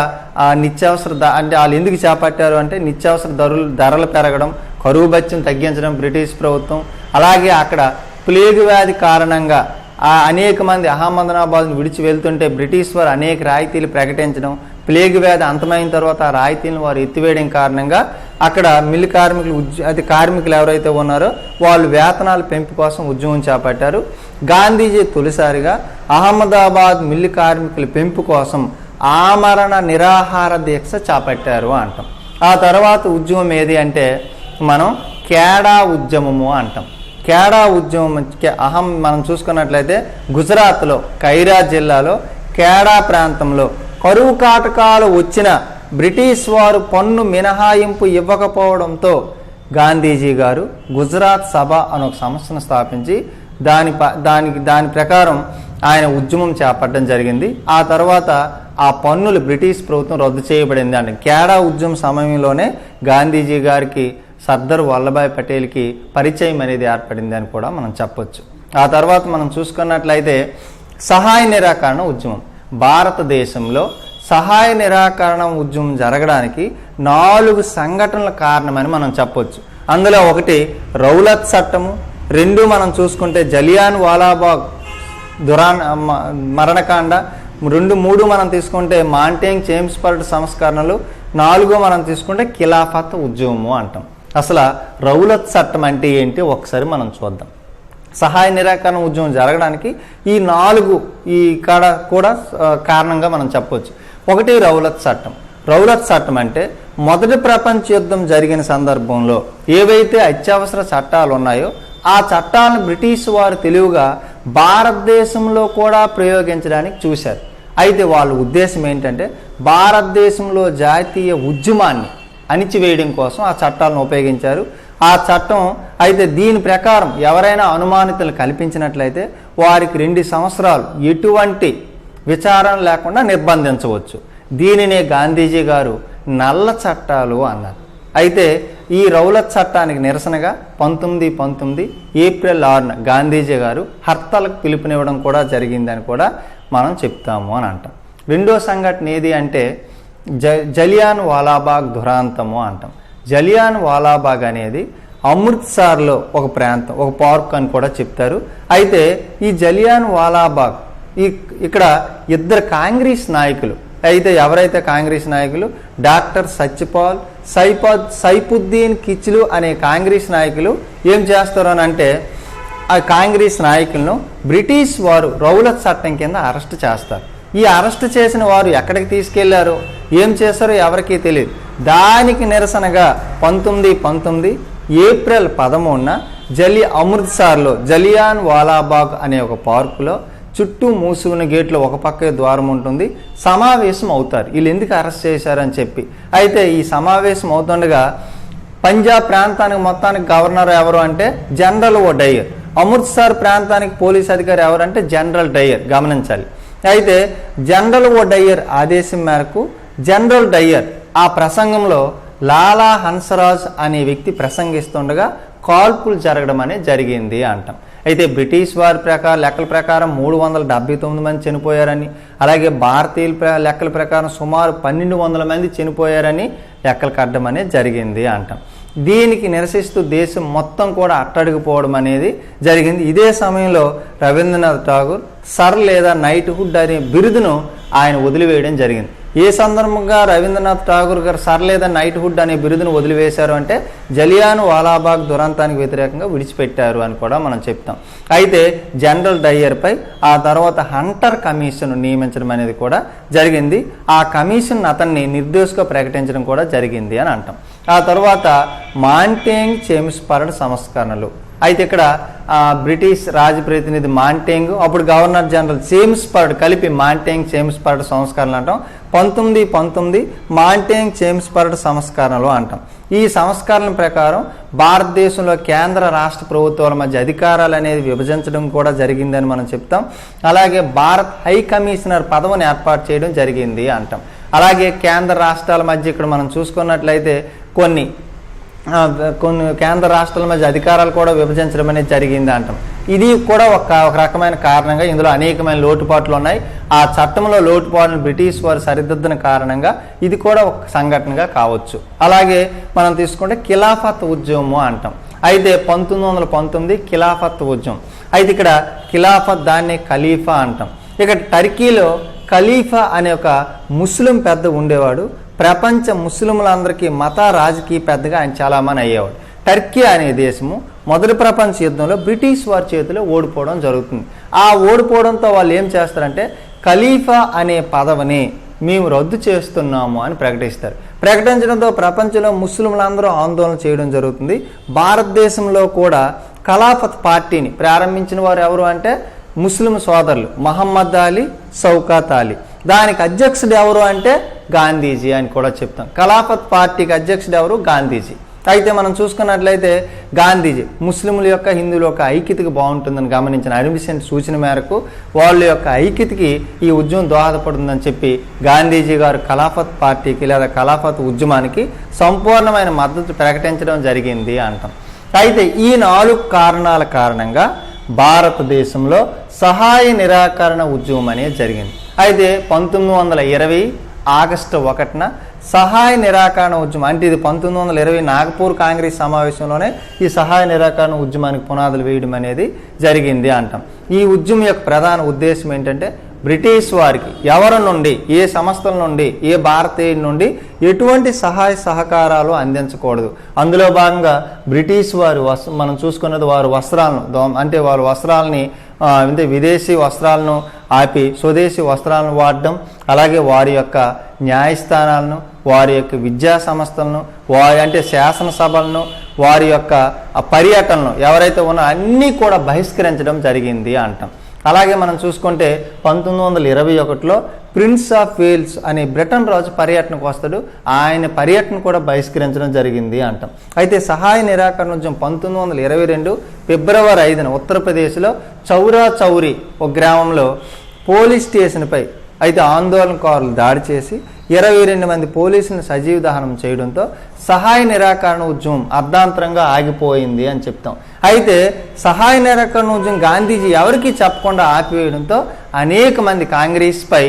నిత్యావసర అంటే వాళ్ళు ఎందుకు చేపట్టారు అంటే నిత్యావసర ధరలు పెరగడం, కరువు భత్యం తగ్గించడం బ్రిటిష్ ప్రభుత్వం, అలాగే అక్కడ ప్లేగు వ్యాధి కారణంగా అనేక మంది అహ్మదాబాద్ను విడిచి వెళ్తుంటే బ్రిటిష్ వారు అనేక రాయితీలు ప్రకటించడం, ప్లేగు వ్యాధి అంతమైన తర్వాత ఆ రాయితీలను వారు ఎత్తివేయడం కారణంగా అక్కడ మిల్లు కార్మికులు ఎవరైతే ఉన్నారో వాళ్ళు వేతనాల పెంపు కోసం ఉద్యమం చేపట్టారు. గాంధీజీ తొలిసారిగా అహ్మదాబాద్ మిల్లు కార్మికుల పెంపు కోసం ఆమరణ నిరాహార దీక్ష చేపట్టారు అంటాం. ఆ తర్వాత ఉద్యమం ఏది అంటే మనం కేడా ఉద్యమము అంటాం. కేడా ఉద్యమం మనం చూసుకున్నట్లయితే గుజరాత్లో కైరా జిల్లాలో కేడా ప్రాంతంలో కరువు కాటకాలు వచ్చిన బ్రిటిష్ వారు పన్ను మినహాయింపు ఇవ్వకపోవడంతో గాంధీజీ గారు గుజరాత్ సభ అని ఒక సంస్థను స్థాపించి దాని ప్రకారం ఆయన ఉద్యమం చేపట్టడం జరిగింది. ఆ తర్వాత ఆ పన్నులు బ్రిటిష్ ప్రభుత్వం రద్దు చేయబడింది అంటే కేడా ఉద్యమం సమయంలోనే గాంధీజీ గారికి సర్దార్ వల్లభాయ్ పటేల్కి పరిచయం అనేది ఏర్పడింది అని కూడా మనం చెప్పొచ్చు. ఆ తర్వాత మనం చూసుకున్నట్లయితే సహాయ నిరాకరణ ఉద్యమం. భారతదేశంలో సహాయ నిరాకరణ ఉద్యమం జరగడానికి 4 సంఘటనల కారణమని మనం చెప్పొచ్చు. అందులో ఒకటి రౌలత్ చట్టము, 2 మనం చూసుకుంటే జలియాన్ వాలాబాగ్ మరణకాండ, 3 మనం తీసుకుంటే మాంటేంగ్ చేమ్స్ఫర్డ్ సంస్కరణలు, 4 మనం తీసుకుంటే ఖిలాఫత్ ఉద్యమము అంటాం. అసలు రౌలత్ చట్టం అంటే ఏంటి ఒకసారి మనం చూద్దాం. సహాయ నిరాకరణ ఉద్యమం జరగడానికి ఈ 4 కూడా కారణంగా మనం చెప్పవచ్చు. ఒకటి రౌలత్ చట్టం. రౌలత్ చట్టం అంటే మొదటి ప్రపంచ యుద్ధం జరిగిన సందర్భంలో ఏవైతే అత్యవసర చట్టాలు ఉన్నాయో ఆ చట్టాలను బ్రిటిష్ వారు తెలివిగా భారతదేశంలో కూడా ప్రయోగించడానికి చూశారు. అయితే వాళ్ళ ఉద్దేశం ఏంటంటే భారతదేశంలో జాతీయ ఉద్యమాన్ని అణిచివేయడం కోసం ఆ చట్టాలను ఉపయోగించారు. ఆ చట్టం అయితే దీని ప్రకారం ఎవరైనా అనుమానితులు కల్పించినట్లయితే వారికి 2 సంవత్సరాలు ఎటువంటి విచారణ లేకుండా నిర్బంధించవచ్చు. దీనినే గాంధీజీ గారు నల్ల చట్టాలు అన్నారు. అయితే ఈ రౌలత్ చట్టానికి నిరసనగా 1919 ఏప్రిల్ 6న గాంధీజీ గారు హర్తాలకు పిలుపునివ్వడం కూడా జరిగిందని కూడా మనం చెప్తాము అని అంటాం. రెండో సంఘటన ఏది అంటే జలియాన్ వాలాబాగ్ దురాంతము అంటాం. జలియాన్ వాలాబాగ్ అనేది అమృత్సర్లో ఒక ప్రాంతం, ఒక పార్క్ అని కూడా చెప్తారు. అయితే ఈ జలియాన్ వాలాబాగ్ ఇక్కడ 2 కాంగ్రెస్ నాయకులు, అయితే ఎవరైతే కాంగ్రెస్ నాయకులు డాక్టర్ సత్యపాల్, సైఫుద్దీన్ కిచ్లు అనే కాంగ్రెస్ నాయకులు ఏం చేస్తారు అని అంటే ఆ కాంగ్రెస్ నాయకులను బ్రిటిష్ వారు రౌలత్ చట్టం కింద అరెస్ట్ చేస్తారు. ఈ అరెస్ట్ చేసిన వారు ఎక్కడికి తీసుకెళ్లారో ఏం చేశారో ఎవరికీ తెలియదు. దానికి నిరసనగా 1919 ఏప్రిల్ 13న అమృత్సర్లో జలియాన్ వాలాబాగ్ అనే ఒక పార్కులో చుట్టూ మూసుకున్న గేట్లో ఒక పక్క ద్వారం ఉంటుంది, సమావేశం అవుతారు. వీళ్ళు ఎందుకు అరెస్ట్ చేశారని చెప్పి. అయితే ఈ సమావేశం అవుతుండగా పంజాబ్ ప్రాంతానికి మొత్తానికి గవర్నర్ ఎవరు అంటే జనరల్ డయ్యర్, అమృత్సర్ ప్రాంతానికి పోలీస్ అధికారి ఎవరంటే జనరల్ డయ్యర్. గమనించాలి. అయితే జనరల్ డయ్యర్ ఆదేశం మేరకు జనరల్ డయ్యర్ ఆ ప్రసంగంలో లాలా హన్సరాజ్ అనే వ్యక్తి ప్రసంగిస్తుండగా కాల్పులు జరగడం అనేది జరిగింది అంటాం. అయితే బ్రిటిష్ వారి లెక్కల ప్రకారం 379 మంది చనిపోయారని, అలాగే భారతీయుల లెక్కల ప్రకారం సుమారు 1200 మంది చనిపోయారని లెక్కలు కట్టడం అనేది జరిగింది అంటాం. దీనికి నిరసిస్తూ దేశం మొత్తం కూడా అట్టడిగిపోవడం అనేది జరిగింది. ఇదే సమయంలో రవీంద్రనాథ్ ఠాగూర్ సర్ లేదా నైట్ హుడ్ అనే బిరుదును ఆయన వదిలివేయడం జరిగింది. ఏ సందర్భంగా రవీంద్రనాథ్ ఠాగూర్ గారు సర్లేదని నైట్హుడ్ అనే బిరుదును వదిలివేశారు అంటే జలియాన్ వాలాబాగ్ దురంతానికి వ్యతిరేకంగా విడిచిపెట్టారు అని కూడా మనం చెప్తాం. అయితే జనరల్ డయ్యర్పై ఆ తర్వాత హంటర్ కమిషన్ నియమించడం అనేది కూడా జరిగింది. ఆ కమిషన్ అతన్ని నిర్దోషిగా ప్రకటించడం కూడా జరిగింది అని అంటాం. ఆ తర్వాత మాంటేంగ్ చేమ్స్ఫర్డ్ సంస్కరణలు. అయితే ఇక్కడ బ్రిటిష్ రాజప్రతినిధి మాంటేంగ్, అప్పుడు గవర్నర్ జనరల్ చేమ్స్ఫర్డ్ కలిపి మాంటేంగ్ చేమ్స్ఫర్డ్ సంస్కరణలు అంటాం. 1919 మాంటేంగ్ చేమ్స్ఫర్డ్ సంస్కరణలు అంటాం. ఈ సంస్కరణ ప్రకారం భారతదేశంలో కేంద్ర రాష్ట్ర ప్రభుత్వాల మధ్య అధికారాలు అనేది విభజించడం కూడా జరిగిందని మనం చెప్తాం. అలాగే భారత్ హై కమిషనర్ పదవిని ఏర్పాటు చేయడం జరిగింది అంటాం. అలాగే కేంద్ర రాష్ట్రాల మధ్య ఇక్కడ మనం చూసుకున్నట్లయితే కొన్ని కేంద్ర రాష్ట్రాల మధ్య అధికారాలు కూడా విభజించడం అనేది జరిగింది అంటాం. ఇది కూడా ఒక రకమైన కారణంగా ఇందులో అనేకమైన లోటుపాట్లు ఉన్నాయి. ఆ చట్టంలో లోటుపాట్లను బ్రిటిష్ వారు సరిదిద్దిన కారణంగా ఇది కూడా ఒక సంఘటనగా కావచ్చు. అలాగే మనం తీసుకుంటే ఖిలాఫత్ ఉద్యమం అంటాం. అయితే 1919 ఖిలాఫత్ ఉద్యమం. అయితే ఇక్కడ ఖిలాఫత్ దాన్ని ఖలీఫా అంటాం. ఇక్కడ టర్కీలో ఖలీఫా అనే ఒక ముస్లిం పెద్ద ఉండేవాడు. ప్రపంచ ముస్లింలందరికీ మత రాజకీయ పెద్దగా ఆయన చాలామంది అయ్యేవాడు. టర్కీ అనే దేశము మొదటి ప్రపంచ యుద్ధంలో బ్రిటిష్ వారి చేతిలో ఓడిపోవడం జరుగుతుంది. ఆ ఓడిపోవడంతో వాళ్ళు ఏం చేస్తారంటే ఖలీఫా అనే పదవిని మేము రద్దు చేస్తున్నాము అని ప్రకటిస్తారు. ప్రకటించడంతో ప్రపంచంలో ముస్లింలందరూ ఆందోళన చేయడం జరుగుతుంది. భారతదేశంలో కూడా ఖలాఫత్ పార్టీని ప్రారంభించిన వారు ఎవరు అంటే ముస్లిం సోదరులు మహమ్మద్ అలీ, షౌకత్ అలీ. దానికి అధ్యక్షుడు ఎవరు అంటే గాంధీజీ అని కూడా చెప్తాం. ఖలాఫత్ పార్టీకి అధ్యక్షుడు ఎవరు? గాంధీజీ. అయితే మనం చూసుకున్నట్లయితే గాంధీజీ ముస్లింల యొక్క హిందువుల యొక్క ఐక్యతకి బాగుంటుందని గమనించిన అనిబిసెంట్ సూచన మేరకు వాళ్ళ యొక్క ఐక్యతకి ఈ ఉద్యమం దోహదపడుతుందని చెప్పి గాంధీజీ గారు ఖలాఫత్ పార్టీకి లేదా ఖలాఫత్ ఉద్యమానికి సంపూర్ణమైన మద్దతు ప్రకటించడం జరిగింది అంటాం. అయితే ఈ 4 కారణాల కారణంగా భారతదేశంలో సహాయ నిరాకరణ ఉద్యమం అనేది జరిగింది. అయితే 1920 ఆగస్టు 1న సహాయ నిరాకరణ ఉద్యమం అంటే ఇది 1920 నాగపూర్ కాంగ్రెస్ సమావేశంలోనే ఈ సహాయ నిరాకరణ ఉద్యమానికి పునాదులు వేయడం అనేది జరిగింది అంటాం. ఈ ఉద్యమం యొక్క ప్రధాన ఉద్దేశం ఏంటంటే బ్రిటిష్ వారికి ఎవరి నుండి, ఏ సంస్థల నుండి, ఏ భారతీయుడి నుండి ఎటువంటి సహాయ సహకారాలు అందించకూడదు. అందులో భాగంగా బ్రిటిష్ వారు మనం చూసుకున్నది వారు వస్త్రాలను అంటే వారు వస్త్రాలని అంటే విదేశీ వస్త్రాలను ఆపి స్వదేశీ వస్త్రాలను వాడడం, అలాగే వారి యొక్క న్యాయస్థానాలను, వారి యొక్క విద్యా సంస్థలను, వారి అంటే శాసనసభలను, వారి యొక్క పర్యటనలు ఎవరైతే ఉన్నారో అన్నీ కూడా బహిష్కరించడం జరిగింది అంటాం. అలాగే మనం చూసుకుంటే 1921లో ప్రిన్స్ ఆఫ్ వేల్స్ అనే బ్రిటన్ రాజు పర్యటనకు వస్తాడు. ఆయన పర్యటన కూడా బహిష్కరించడం జరిగింది అంటాం. అయితే సహాయ నిరాకరణ ఉద్యమం 1922 ఫిబ్రవరి 5న ఉత్తరప్రదేశ్లో చౌరా చౌరీ ఒక గ్రామంలో పోలీస్ స్టేషన్పై అయితే ఆందోళనకారులు దాడి చేసి 22 మంది పోలీసులను సజీవ దహనం చేయడంతో సహాయ నిరాకరణ ఉద్యమం అర్ధాంతరంగా ఆగిపోయింది అని చెప్తాం. అయితే సహాయ నిరాకరణ ఉద్యమం గాంధీజీ ఎవరికి చెప్పకుండా ఆపివేయడంతో అనేక మంది కాంగ్రెస్పై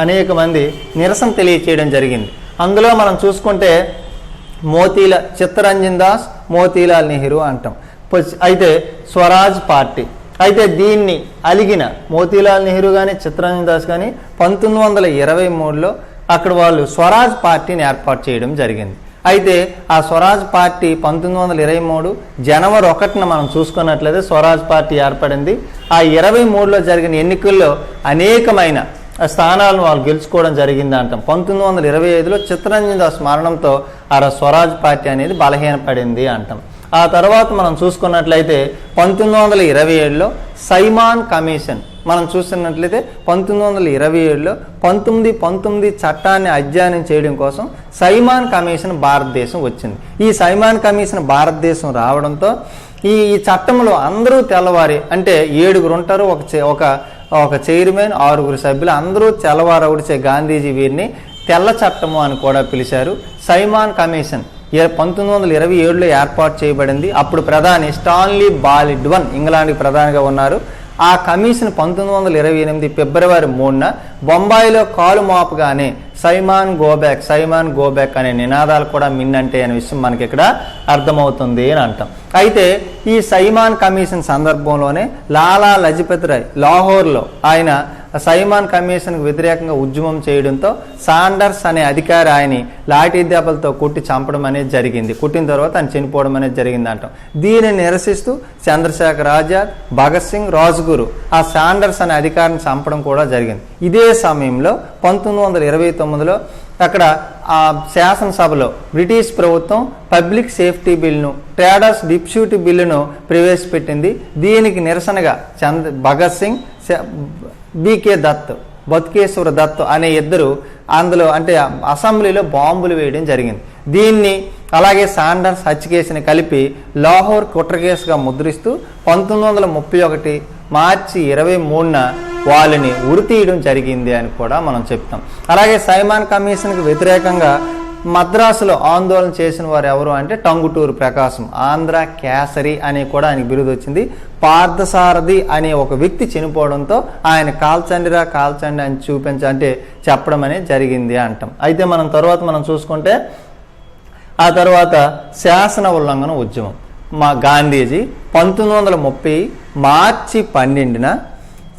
అనేక మంది నిరసన తెలియచేయడం జరిగింది. అందులో మనం చూసుకుంటే చిత్తరంజన్ దాస్, మోతీలాల్ నెహ్రూ అంటాం. అయితే స్వరాజ్ పార్టీ అయితే దీన్ని అలిగిన మోతీలాల్ నెహ్రూ కానీ చిత్తరంజన్ దాస్ కానీ 1923లో అక్కడ వాళ్ళు స్వరాజ్ పార్టీని ఏర్పాటు చేయడం జరిగింది. అయితే ఆ స్వరాజ్ పార్టీ 1923 జనవరి 1న మనం చూసుకున్నట్లయితే స్వరాజ్ పార్టీ ఏర్పడింది. ఆ 23లో జరిగిన ఎన్నికల్లో అనేకమైన స్థానాలను వాళ్ళు గెలుచుకోవడం జరిగింది అంటాం. 1925లో చిత్తరంజన్ దాస్ మరణంతో ఆ స్వరాజ్ పార్టీ అనేది బలహీనపడింది అంటాం. ఆ తర్వాత మనం చూసుకున్నట్లయితే 1927లో సైమాన్ కమిషన్ మనం చూస్తున్నట్లయితే 1927లో 1919 చట్టాన్ని అధ్యయనం చేయడం కోసం సైమాన్ కమిషన్ భారతదేశం వచ్చింది. ఈ సైమాన్ కమిషన్ భారతదేశం రావడంతో ఈ చట్టంలో అందరూ తెల్లవారి అంటే 7 ఉంటారు, ఒక చైర్మన్, 6 సభ్యులు, అందరూ తెల్లవారవుడిచే గాంధీజీ వీరిని తెల్ల చట్టము అని కూడా పిలిచారు. సైమాన్ కమిషన్ 1927లో ఏర్పాటు చేయబడింది. అప్పుడు ప్రధాని స్టాన్లీ బాలిడ్వన్ ఇంగ్లాండ్కి ప్రధానిగా ఉన్నారు. ఆ కమిషన్ 1928 ఫిబ్రవరి 3న బొంబాయిలో కాలు మాపుగానే సైమాన్ గోబ్యాక్ అనే నినాదాలు కూడా మిన్నంటే అనే విషయం మనకి ఇక్కడ అర్థమవుతుంది అని అంటాం. అయితే ఈ సైమాన్ కమిషన్ సందర్భంలోనే లాలా లజపత్ రాయ్ లాహోర్లో ఆయన సైమాన్ కమిషన్కు వ్యతిరేకంగా ఉద్యమం చేయడంతో సాండర్స్ అనే అధికారి ఆయన్ని లాఠీ దెబ్బలతో కొట్టి చంపడం అనేది జరిగింది. కొట్టిన తర్వాత ఆయన చనిపోవడం అనేది జరిగింది అంటాం. దీనిని నిరసిస్తూ చంద్రశేఖర్ ఆజాద్, భగత్ సింగ్, రాజ్గురు ఆ సాండర్స్ అనే అధికారిని చంపడం కూడా జరిగింది. ఇదే సమయంలో 1929లో అక్కడ ఆ శాసనసభలో బ్రిటిష్ ప్రభుత్వం పబ్లిక్ సేఫ్టీ బిల్లును, ట్రేడర్స్ డిస్ప్యూట్ బిల్లును ప్రవేశపెట్టింది. దీనికి నిరసనగా భగత్ సింగ్, బికే దత్, బతుకేశ్వర దత్ అనే ఇద్దరు అందులో అంటే అసెంబ్లీలో బాంబులు వేయడం జరిగింది. దీన్ని అలాగే సాండర్స్ హత్య కేసుని కలిపి లాహోర్ కుట్ర కేసుగా ముద్రిస్తూ 1931 మార్చి 23న వాళ్ళని ఉరితీయడం జరిగింది అని కూడా మనం చెప్తాం. అలాగే సైమాన్ కమిషన్కి వ్యతిరేకంగా మద్రాసులో ఆందోళన చేసిన వారు ఎవరు అంటే టంగుటూరు ప్రకాశం, ఆంధ్ర కేసరి అని కూడా ఆయనకు బిరుదు వచ్చింది. పార్థసారథి అనే ఒక వ్యక్తి చనిపోవడంతో ఆయన కాల్చండిరా కాల్చండి అని అంటే చెప్పడం అనేది జరిగింది అంటాం. అయితే మనం చూసుకుంటే ఆ తర్వాత శాసన ఉల్లంఘన ఉద్యమం. గాంధీజీ 1930 మార్చి 12న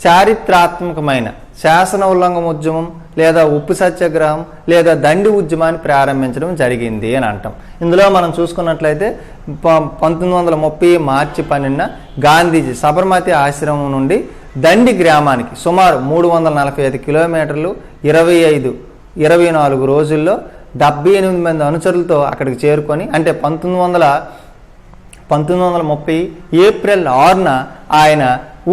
చారిత్రాత్మకమైన శాసన ఉల్లంఘన ఉద్యమం లేదా ఉప్పు సత్యాగ్రహం లేదా దండి ఉద్యమాన్ని ప్రారంభించడం జరిగింది అని అంటాం. ఇందులో మనం చూసుకున్నట్లయితే 1930 మార్చి 12న గాంధీజీ సబర్మతి ఆశ్రమం నుండి దండి గ్రామానికి సుమారు 345 కిలోమీటర్లు 24 రోజుల్లో 78 మంది అనుచరులతో అక్కడికి చేరుకొని అంటే 1930 ఏప్రిల్ 6న ఆయన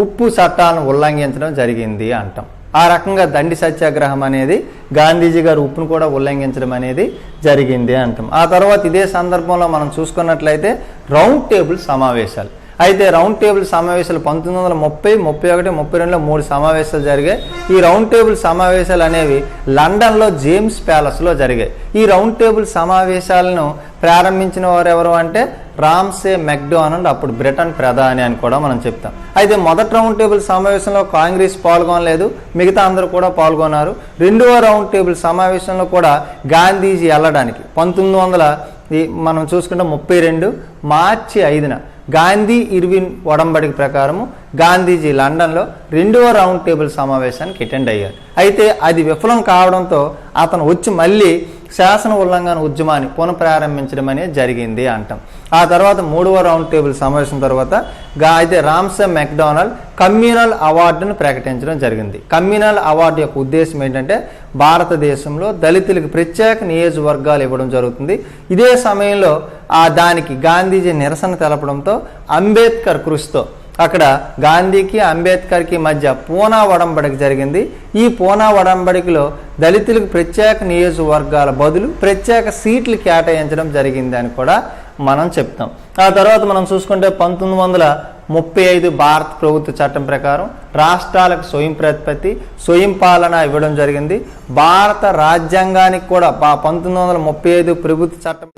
ఉప్పు చట్టాలను ఉల్లంఘించడం జరిగింది అంటాం. ఆ రకంగా దండి సత్యాగ్రహం అనేది గాంధీజీ గారు ఉప్పును కూడా ఉల్లంఘించడం అనేది జరిగింది అంటాం. ఆ తర్వాత ఇదే సందర్భంలో మనం చూసుకున్నట్లయితే రౌండ్ టేబుల్ సమావేశాలు. అయితే రౌండ్ టేబుల్ సమావేశాలు 1930, 31, 32లో 3 సమావేశాలు జరిగాయి. ఈ రౌండ్ టేబుల్ సమావేశాలు అనేవి లండన్లో జేమ్స్ ప్యాలెస్లో జరిగాయి. ఈ రౌండ్ టేబుల్ సమావేశాలను ప్రారంభించిన వారు ఎవరు అంటే రామ్సే మెక్డొనాల్డ్, అప్పుడు బ్రిటన్ ప్రధాని అని కూడా మనం చెప్తాం. అయితే మొదటి రౌండ్ టేబుల్ సమావేశంలో కాంగ్రెస్ పాల్గొనలేదు, మిగతా అందరూ కూడా పాల్గొన్నారు. రెండవ రౌండ్ టేబుల్ సమావేశంలో కూడా గాంధీజీ వెళ్ళడానికి 1900 మనం చూసుకుంటే 32 మార్చి 5న గాంధీ ఇర్విన్ ఒడంబడిక ప్రకారము గాంధీజీ లండన్లో రెండవ రౌండ్ టేబుల్ సమావేశానికి అటెండ్ అయ్యారు. అయితే అది విఫలం కావడంతో అతను వచ్చి మళ్ళీ శాసన ఉల్లంఘన ఉద్యమాన్ని పునఃప్రారంభించడం అనేది జరిగింది అంటాం. ఆ తర్వాత 3వ రౌండ్ టేబుల్ సమావేశం తర్వాత అయితే రామ్సే మెక్డొనాల్డ్ కమ్యూనల్ అవార్డును ప్రకటించడం జరిగింది. కమ్యూనల్ అవార్డు యొక్క ఉద్దేశం ఏంటంటే భారతదేశంలో దళితులకు ప్రత్యేక నియోజకవర్గాలు ఇవ్వడం జరుగుతుంది. ఇదే సమయంలో దానికి గాంధీజీ నిరసన తెలపడంతో అంబేద్కర్ కృషితో అక్కడ గాంధీకి అంబేద్కర్కి మధ్య పూనా ఒడంబడిక జరిగింది. ఈ పూనా ఒడంబడికలో దళితులకు ప్రత్యేక నియోజకవర్గాల బదులు ప్రత్యేక సీట్లు కేటాయించడం జరిగింది అని కూడా మనం చెప్తాం. ఆ తర్వాత మనం చూసుకుంటే 1935 భారత ప్రభుత్వ చట్టం ప్రకారం రాష్ట్రాలకు స్వయం ప్రతిపత్తి, స్వయం పాలన ఇవ్వడం జరిగింది. భారత రాజ్యాంగానికి కూడా 1935 ప్రభుత్వ చట్టం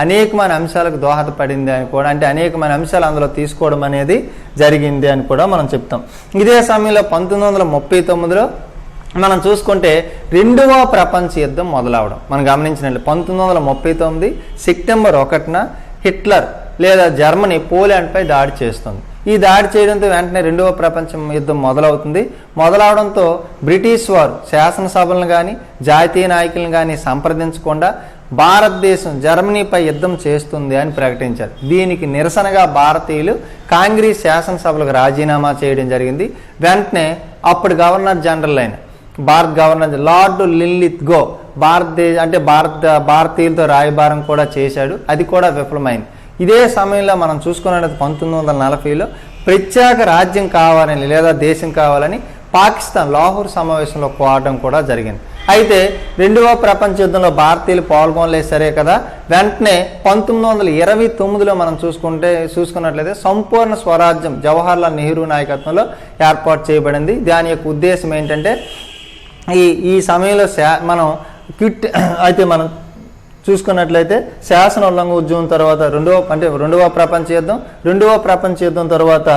అనేకమైన అంశాలకు దోహదపడింది అని కూడా, అంటే అనేకమైన అంశాలు అందులో తీసుకోవడం అనేది జరిగింది అని కూడా మనం చెప్తాం. ఇదే సమయంలో 1939లో మనం చూసుకుంటే రెండవ ప్రపంచ యుద్ధం మొదలవడం మనం గమనించినట్లు 1939 సెప్టెంబర్ 1న హిట్లర్ లేదా జర్మనీ పోలాండ్పై దాడి చేస్తుంది. ఈ దాడి చేయడంతో వెంటనే రెండవ ప్రపంచ యుద్ధం మొదలవుతుంది. మొదలవడంతో బ్రిటిష్ వారు శాసనసభలను కానీ జాతీయ నాయకులను కానీ సంప్రదించకుండా భారతదేశం జర్మనీపై యుద్ధం చేస్తుంది అని ప్రకటించారు. దీనికి నిరసనగా భారతీయులు కాంగ్రెస్ శాసనసభలకు రాజీనామా చేయడం జరిగింది. వెంటనే అప్పుడు గవర్నర్ జనరల్ అయిన భారత గవర్నర్ లార్డ్ లిన్లిత్గో భారతీయులతో రాయబారం కూడా చేశాడు. అది కూడా విఫలమైంది. ఇదే సమయంలో మనం చూసుకున్నట్లయితే 1940లో ప్రత్యేక రాజ్యం కావాలని లేదా దేశం కావాలని పాకిస్తాన్ లాహోర్ సమావేశంలో కోరడం కూడా జరిగింది. అయితే రెండవ ప్రపంచ యుద్ధంలో భారతీయులు పాల్గొనలేదు సరే కదా, వెంటనే 1929లో మనం చూసుకున్నట్లయితే సంపూర్ణ స్వరాజ్యం జవహర్లాల్ నెహ్రూ నాయకత్వంలో ఏర్పాటు చేయబడింది. దాని యొక్క ఉద్దేశం ఏంటంటే ఈ సమయంలో మనం మనం చూసుకున్నట్లయితే శాసన ఉల్లంఘన ఉద్యమం తర్వాత రెండవ ప్రపంచ యుద్ధం తర్వాత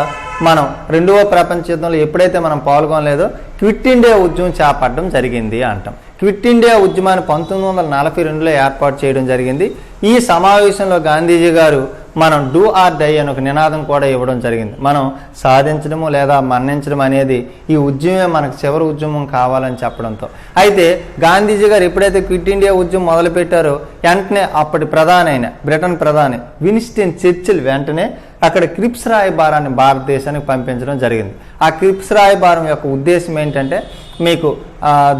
మనం రెండవ ప్రపంచ యుద్ధంలో ఎప్పుడైతే మనం పాల్గొనలేదో క్విట్ ఇండియా ఉద్యమం చేపట్టడం జరిగింది అంటాం. క్విట్ ఇండియా ఉద్యమాన్ని 1942లో ఏర్పాటు చేయడం జరిగింది. ఈ సమావేశంలో గాంధీజీ గారు మనం డూ ఆర్ డై అని ఒక నినాదం కూడా ఇవ్వడం జరిగింది. మనం సాధించడము లేదా మరణించడం అనేది ఈ ఉద్యమమే మనకు చివరి ఉద్యమం కావాలని చెప్పడంతో. అయితే గాంధీజీ గారు ఎప్పుడైతే క్విట్ ఇండియా ఉద్యమం మొదలుపెట్టారో వెంటనే అప్పటి బ్రిటన్ ప్రధాని విన్స్టన్ చర్చిల్ వెంటనే అక్కడ క్రిప్స్ రాయబారాన్ని భారతదేశానికి పంపించడం జరిగింది. ఆ క్రిప్స్ రాయబారం యొక్క ఉద్దేశం ఏంటంటే, మీకు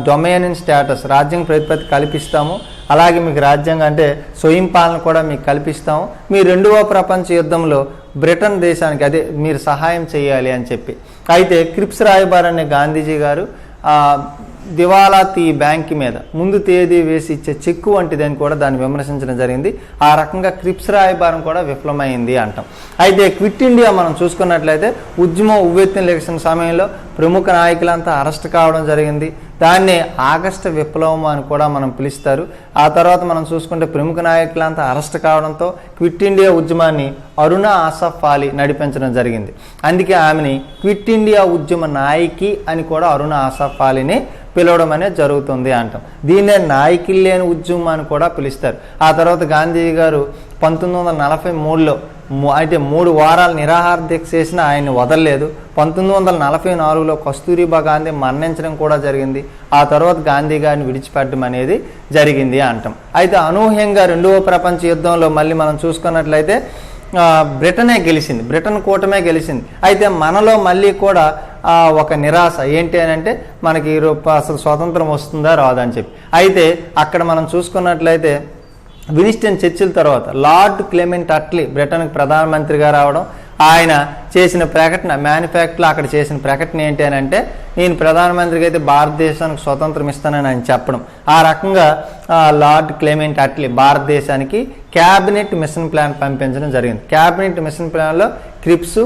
డొమైన్ స్టేటస్, రాజ్యాంగ ప్రతిపత్తి కల్పిస్తాము, అలాగే మీకు రాజ్యాంగం అంటే స్వయం పాలన కూడా మీకు కల్పిస్తాము, మీ 2వ ప్రపంచ యుద్ధంలో బ్రిటన్ దేశానికి అదే మీరు సహాయం చేయాలి అని చెప్పి. అయితే క్రిప్స్ రాయబారాన్ని గాంధీజీ గారు దివాలా తీ బ్యాంక్ మీద ముందు తేదీ వేసి ఇచ్చే చెక్కు వంటిదని కూడా దాన్ని విమర్శించడం జరిగింది. ఆ రకంగా క్రిప్స్ రాయబారం కూడా విఫలమైంది అంటాం. అయితే క్విట్ ఇండియా మనం చూసుకున్నట్లయితే ఉద్యమం ఉవ్వెత్తున లేచిన సమయంలో ప్రముఖ నాయకులంతా అరెస్ట్ కావడం జరిగింది. దాన్ని ఆగస్టు విప్లవం అని కూడా మనం పిలుస్తారు. ఆ తర్వాత మనం చూసుకుంటే ప్రముఖ నాయకులంతా అరెస్ట్ కావడంతో క్విట్ ఇండియా ఉద్యమాన్ని అరుణా ఆసఫ్ అలీ నడిపించడం జరిగింది. అందుకే ఆమెని క్విట్ ఇండియా ఉద్యమ నాయకి అని కూడా అరుణా ఆసఫ్ అలీని పిలవడం అనేది జరుగుతుంది అంటాం. దీన్నే నాయకులు లేని ఉద్యమం అని కూడా పిలుస్తారు. ఆ తర్వాత గాంధీ గారు 1943లో అయితే 3 వారాలు నిరాహార దీక్ష చేసినా ఆయన్ని వదలలేదు. 1944లో కస్తూరిబా గాంధీ మరణించడం కూడా జరిగింది. ఆ తర్వాత గాంధీ గారిని విడిచిపెట్టడం అనేది జరిగింది అంటాం. అయితే అనూహ్యంగా 2వ ప్రపంచ యుద్ధంలో మళ్ళీ మనం చూసుకున్నట్లయితే బ్రిటనే గెలిచింది, బ్రిటన్ కూటమే గెలిచింది. అయితే మనలో మళ్ళీ కూడా ఒక నిరాశ ఏంటి అని అంటే, మనకి అసలు స్వాతంత్రం వస్తుందా రాదని చెప్పి. అయితే అక్కడ మనం చూసుకున్నట్లయితే విన్స్టన్ చర్చిల్ తర్వాత లార్డ్ క్లెమెంట్ అట్లీ బ్రిటన్కి ప్రధానమంత్రిగా రావడం, ఆయన చేసిన ప్రకటన మేనిఫెస్టోలో అక్కడ చేసిన ప్రకటన ఏంటి అని అంటే, నేను ప్రధానమంత్రికి అయితే భారతదేశానికి స్వతంత్రం ఇస్తానని ఆయన చెప్పడం. ఆ రకంగా లార్డ్ క్లెమెంట్ అట్లీ భారతదేశానికి క్యాబినెట్ మిషన్ ప్లాన్ పంపించడం జరిగింది. క్యాబినెట్ మిషన్ ప్లాన్లో క్రిప్స్,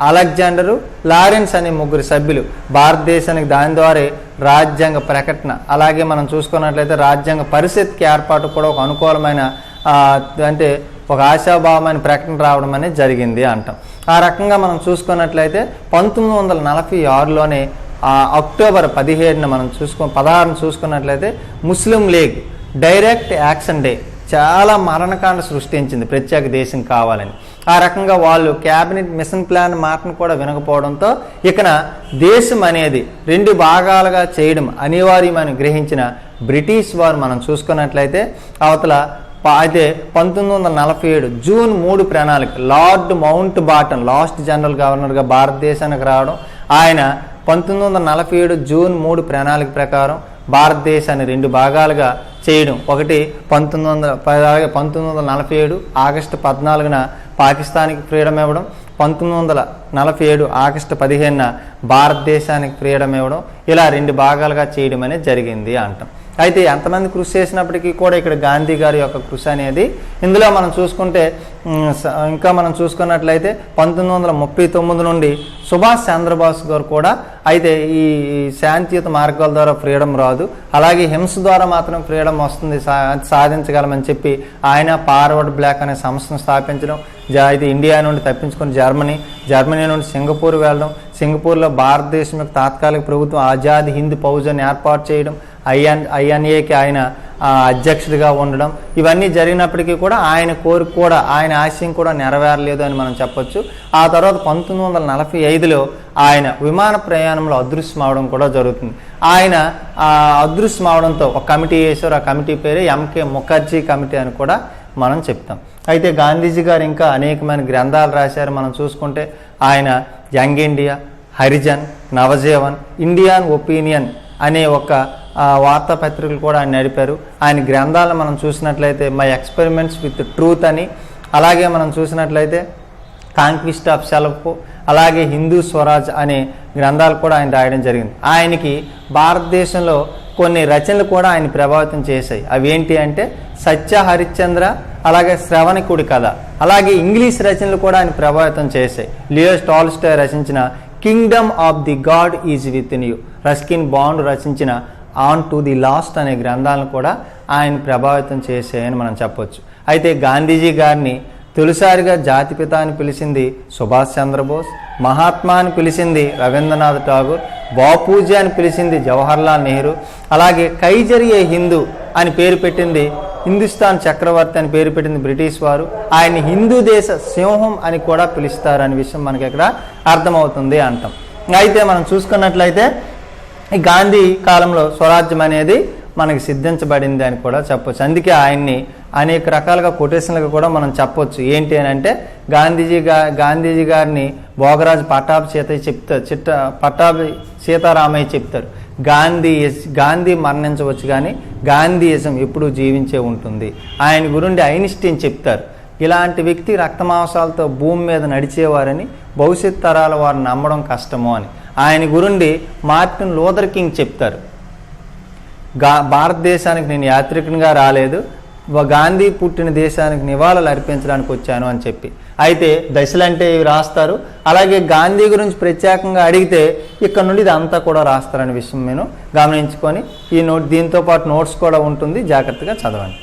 అలెగ్జాండరు, లారెన్స్ అనే 3 సభ్యులు భారతదేశానికి దాని ద్వారా రాజ్యాంగ ప్రకటన, అలాగే మనం చూసుకున్నట్లయితే రాజ్యాంగ పరిషత్కి ఏర్పాటు కూడా ఒక అనుకూలమైన అంటే ఒక ఆశాభావమైన ప్రకటన రావడం అనేది జరిగింది అంటాం. ఆ రకంగా మనం చూసుకున్నట్లయితే 1946లోనే అక్టోబర్ 17న మనం 16ను చూసుకున్నట్లయితే ముస్లిం లీగ్ డైరెక్ట్ యాక్షన్ డే చాలా మరణకాండ సృష్టించింది ప్రత్యేక దేశం కావాలని. ఆ రకంగా వాళ్ళు క్యాబినెట్ మిషన్ ప్లాన్ మాటను కూడా వినకపోవడంతో ఇకన దేశం అనేది 2 భాగాలుగా చేయడం అనివార్యమని గ్రహించిన బ్రిటిష్ వారు మనం చూసుకున్నట్లయితే అవతల అయితే 1947 జూన్ 3 ప్రణాళిక లార్డ్ మౌంట్ బాటన్ లాస్ట్ జనరల్ గవర్నర్గా భారతదేశానికి రావడం, ఆయన 1947 జూన్ 3 ప్రణాళిక ప్రకారం భారతదేశాన్ని 2 భాగాలుగా చేయడం. ఒకటి 1947 ఆగస్టు 14న పాకిస్తాన్కి ఫ్రీడమ్ ఇవ్వడం, 1947 ఆగస్టు 15న భారతదేశానికి ఫ్రీడమ్ ఇవ్వడం, ఇలా 2 భాగాలుగా చేయడం అనేది జరిగింది అంటాం. అయితే ఎంతమంది కృషి చేసినప్పటికీ కూడా ఇక్కడ గాంధీ గారి యొక్క కృషి అనేది ఇందులో మనం చూసుకుంటే ఇంకా మనం చూసుకున్నట్లయితే 1939 నుండి సుభాష్ చంద్రబోస్ గారు కూడా అయితే ఈ శాంతియుత మార్గాల ద్వారా ఫ్రీడమ్ రాదు, అలాగే హింస ద్వారా మాత్రం ఫ్రీడమ్ వస్తుంది, సాధించగలమని చెప్పి ఆయన ఫార్వర్డ్ బ్లాక్ అనే సంస్థను స్థాపించడం, అయితే ఇండియా నుండి తప్పించుకుని జర్మనీ నుండి సింగపూర్ వెళ్ళడం, సింగపూర్లో భారతదేశం యొక్క తాత్కాలిక ప్రభుత్వం ఆజాద్ హింద్ ఫౌజ్ని ఏర్పాటు చేయడం, ఐఎన్ఏకి ఆయన అధ్యక్షుడిగా ఉండడం, ఇవన్నీ జరిగినప్పటికీ కూడా ఆయన కోరిక కూడా ఆయన ఆశయం కూడా నెరవేరలేదు అని మనం చెప్పొచ్చు. ఆ తర్వాత 1945లో ఆయన విమాన ప్రయాణంలో అదృశ్యం అవడం కూడా జరుగుతుంది. ఆయన అదృశ్యం అవడంతో ఒక కమిటీ వేశారు, ఆ కమిటీ పేరు ఎంకే ముఖర్జీ కమిటీ అని కూడా మనం చెప్తాం. అయితే గాంధీజీ గారు ఇంకా అనేకమైన గ్రంథాలు రాశారు. మనం చూసుకుంటే ఆయన young India, Harijan, Navjivan, Indian opinion అనే ఒక వార్తాపత్రికలు కూడా ఆయన నడిపారు. ఆయన గ్రంథాలను మనం చూసినట్లయితే మై ఎక్స్పెరిమెంట్స్ విత్ ట్రూత్ అని, అలాగే మనం చూసినట్లయితే కాంక్విస్ట్ ఆఫ్ సెల్ఫ్, అలాగే హిందూ స్వరాజ్ అనే గ్రంథాలు కూడా ఆయన రాయడం జరిగింది. ఆయనకి భారతదేశంలో కొన్ని రచనలు కూడా ఆయన ప్రభావితం చేశాయి. అవి ఏంటి అంటే సత్య హరిశ్చంద్ర, అలాగే శ్రవణకుడి కథ, అలాగే ఇంగ్లీష్ రచనలు కూడా ఆయన ప్రభావితం చేశాయి. లియో టాల్స్టాయ్ రచించిన Kingdom of the God is with in you, Ruskin bond రచించిన ఆన్ టు ది లాస్ట్ అనే గ్రంథాలను కూడా ఆయన ప్రభావితం చేశాయని మనం చెప్పొచ్చు. అయితే గాంధీజీ గారిని తొలిసారిగా జాతిపిత అని పిలిచింది సుభాష్ చంద్రబోస్, మహాత్మా అని పిలిచింది రవీంద్రనాథ్ ఠాగూర్, బాపూజీ అని పిలిచింది జవహర్లాల్ నెహ్రూ, అలాగే కైజర్ ఏ హిందూ అని పేరు పెట్టింది హిందుస్థాన్ చక్రవర్తి అని పేరు పెట్టింది బ్రిటిష్ వారు. ఆయన్ని హిందూ దేశ సింహం అని కూడా పిలుస్తారు అనే విషయం మనకి ఇక్కడ అర్థమవుతుంది అంటాం. అయితే మనం చూసుకున్నట్లయితే ఈ గాంధీ కాలంలో స్వరాజ్యం అనేది మనకి సిద్ధించబడింది అని కూడా చెప్పొచ్చు. అందుకే ఆయన్ని అనేక రకాలుగా కొటేషన్లుగా కూడా మనం చెప్పొచ్చు. ఏంటి అని అంటే గాంధీజీ గారిని భోగరాజు పట్టాభి సీతారామయ్య చెప్తారు, గాంధీ మరణించవచ్చు కానీ గాంధీయిజం ఎప్పుడూ జీవించే ఉంటుంది. ఆయన గురించి ఐన్స్టీన్ చెప్తారు, ఇలాంటి వ్యక్తి రక్తమాంసాలతో భూమి మీద నడిచేవారని భవిష్యత్ తరాల వారు నమ్మడం కష్టము అని. ఆయన గురించి మార్టిన్ లూథర్ కింగ్ చెప్తారు, భారతదేశానికి నేను యాత్రికునిగా రాలేదు, గాంధీ పుట్టిన దేశానికి నివాళులు అర్పించడానికి వచ్చాను అని చెప్పి. అయితే దశలంటే ఇవి రాస్తారు. అలాగే గాంధీ గురించి ప్రత్యేకంగా అడిగితే ఇక్కడ నుండి ఇది అంతా కూడా రాస్తారనే విషయం నేను గమనించుకొని దీంతో పాటు నోట్స్ కూడా ఉంటుంది, జాగ్రత్తగా చదవండి.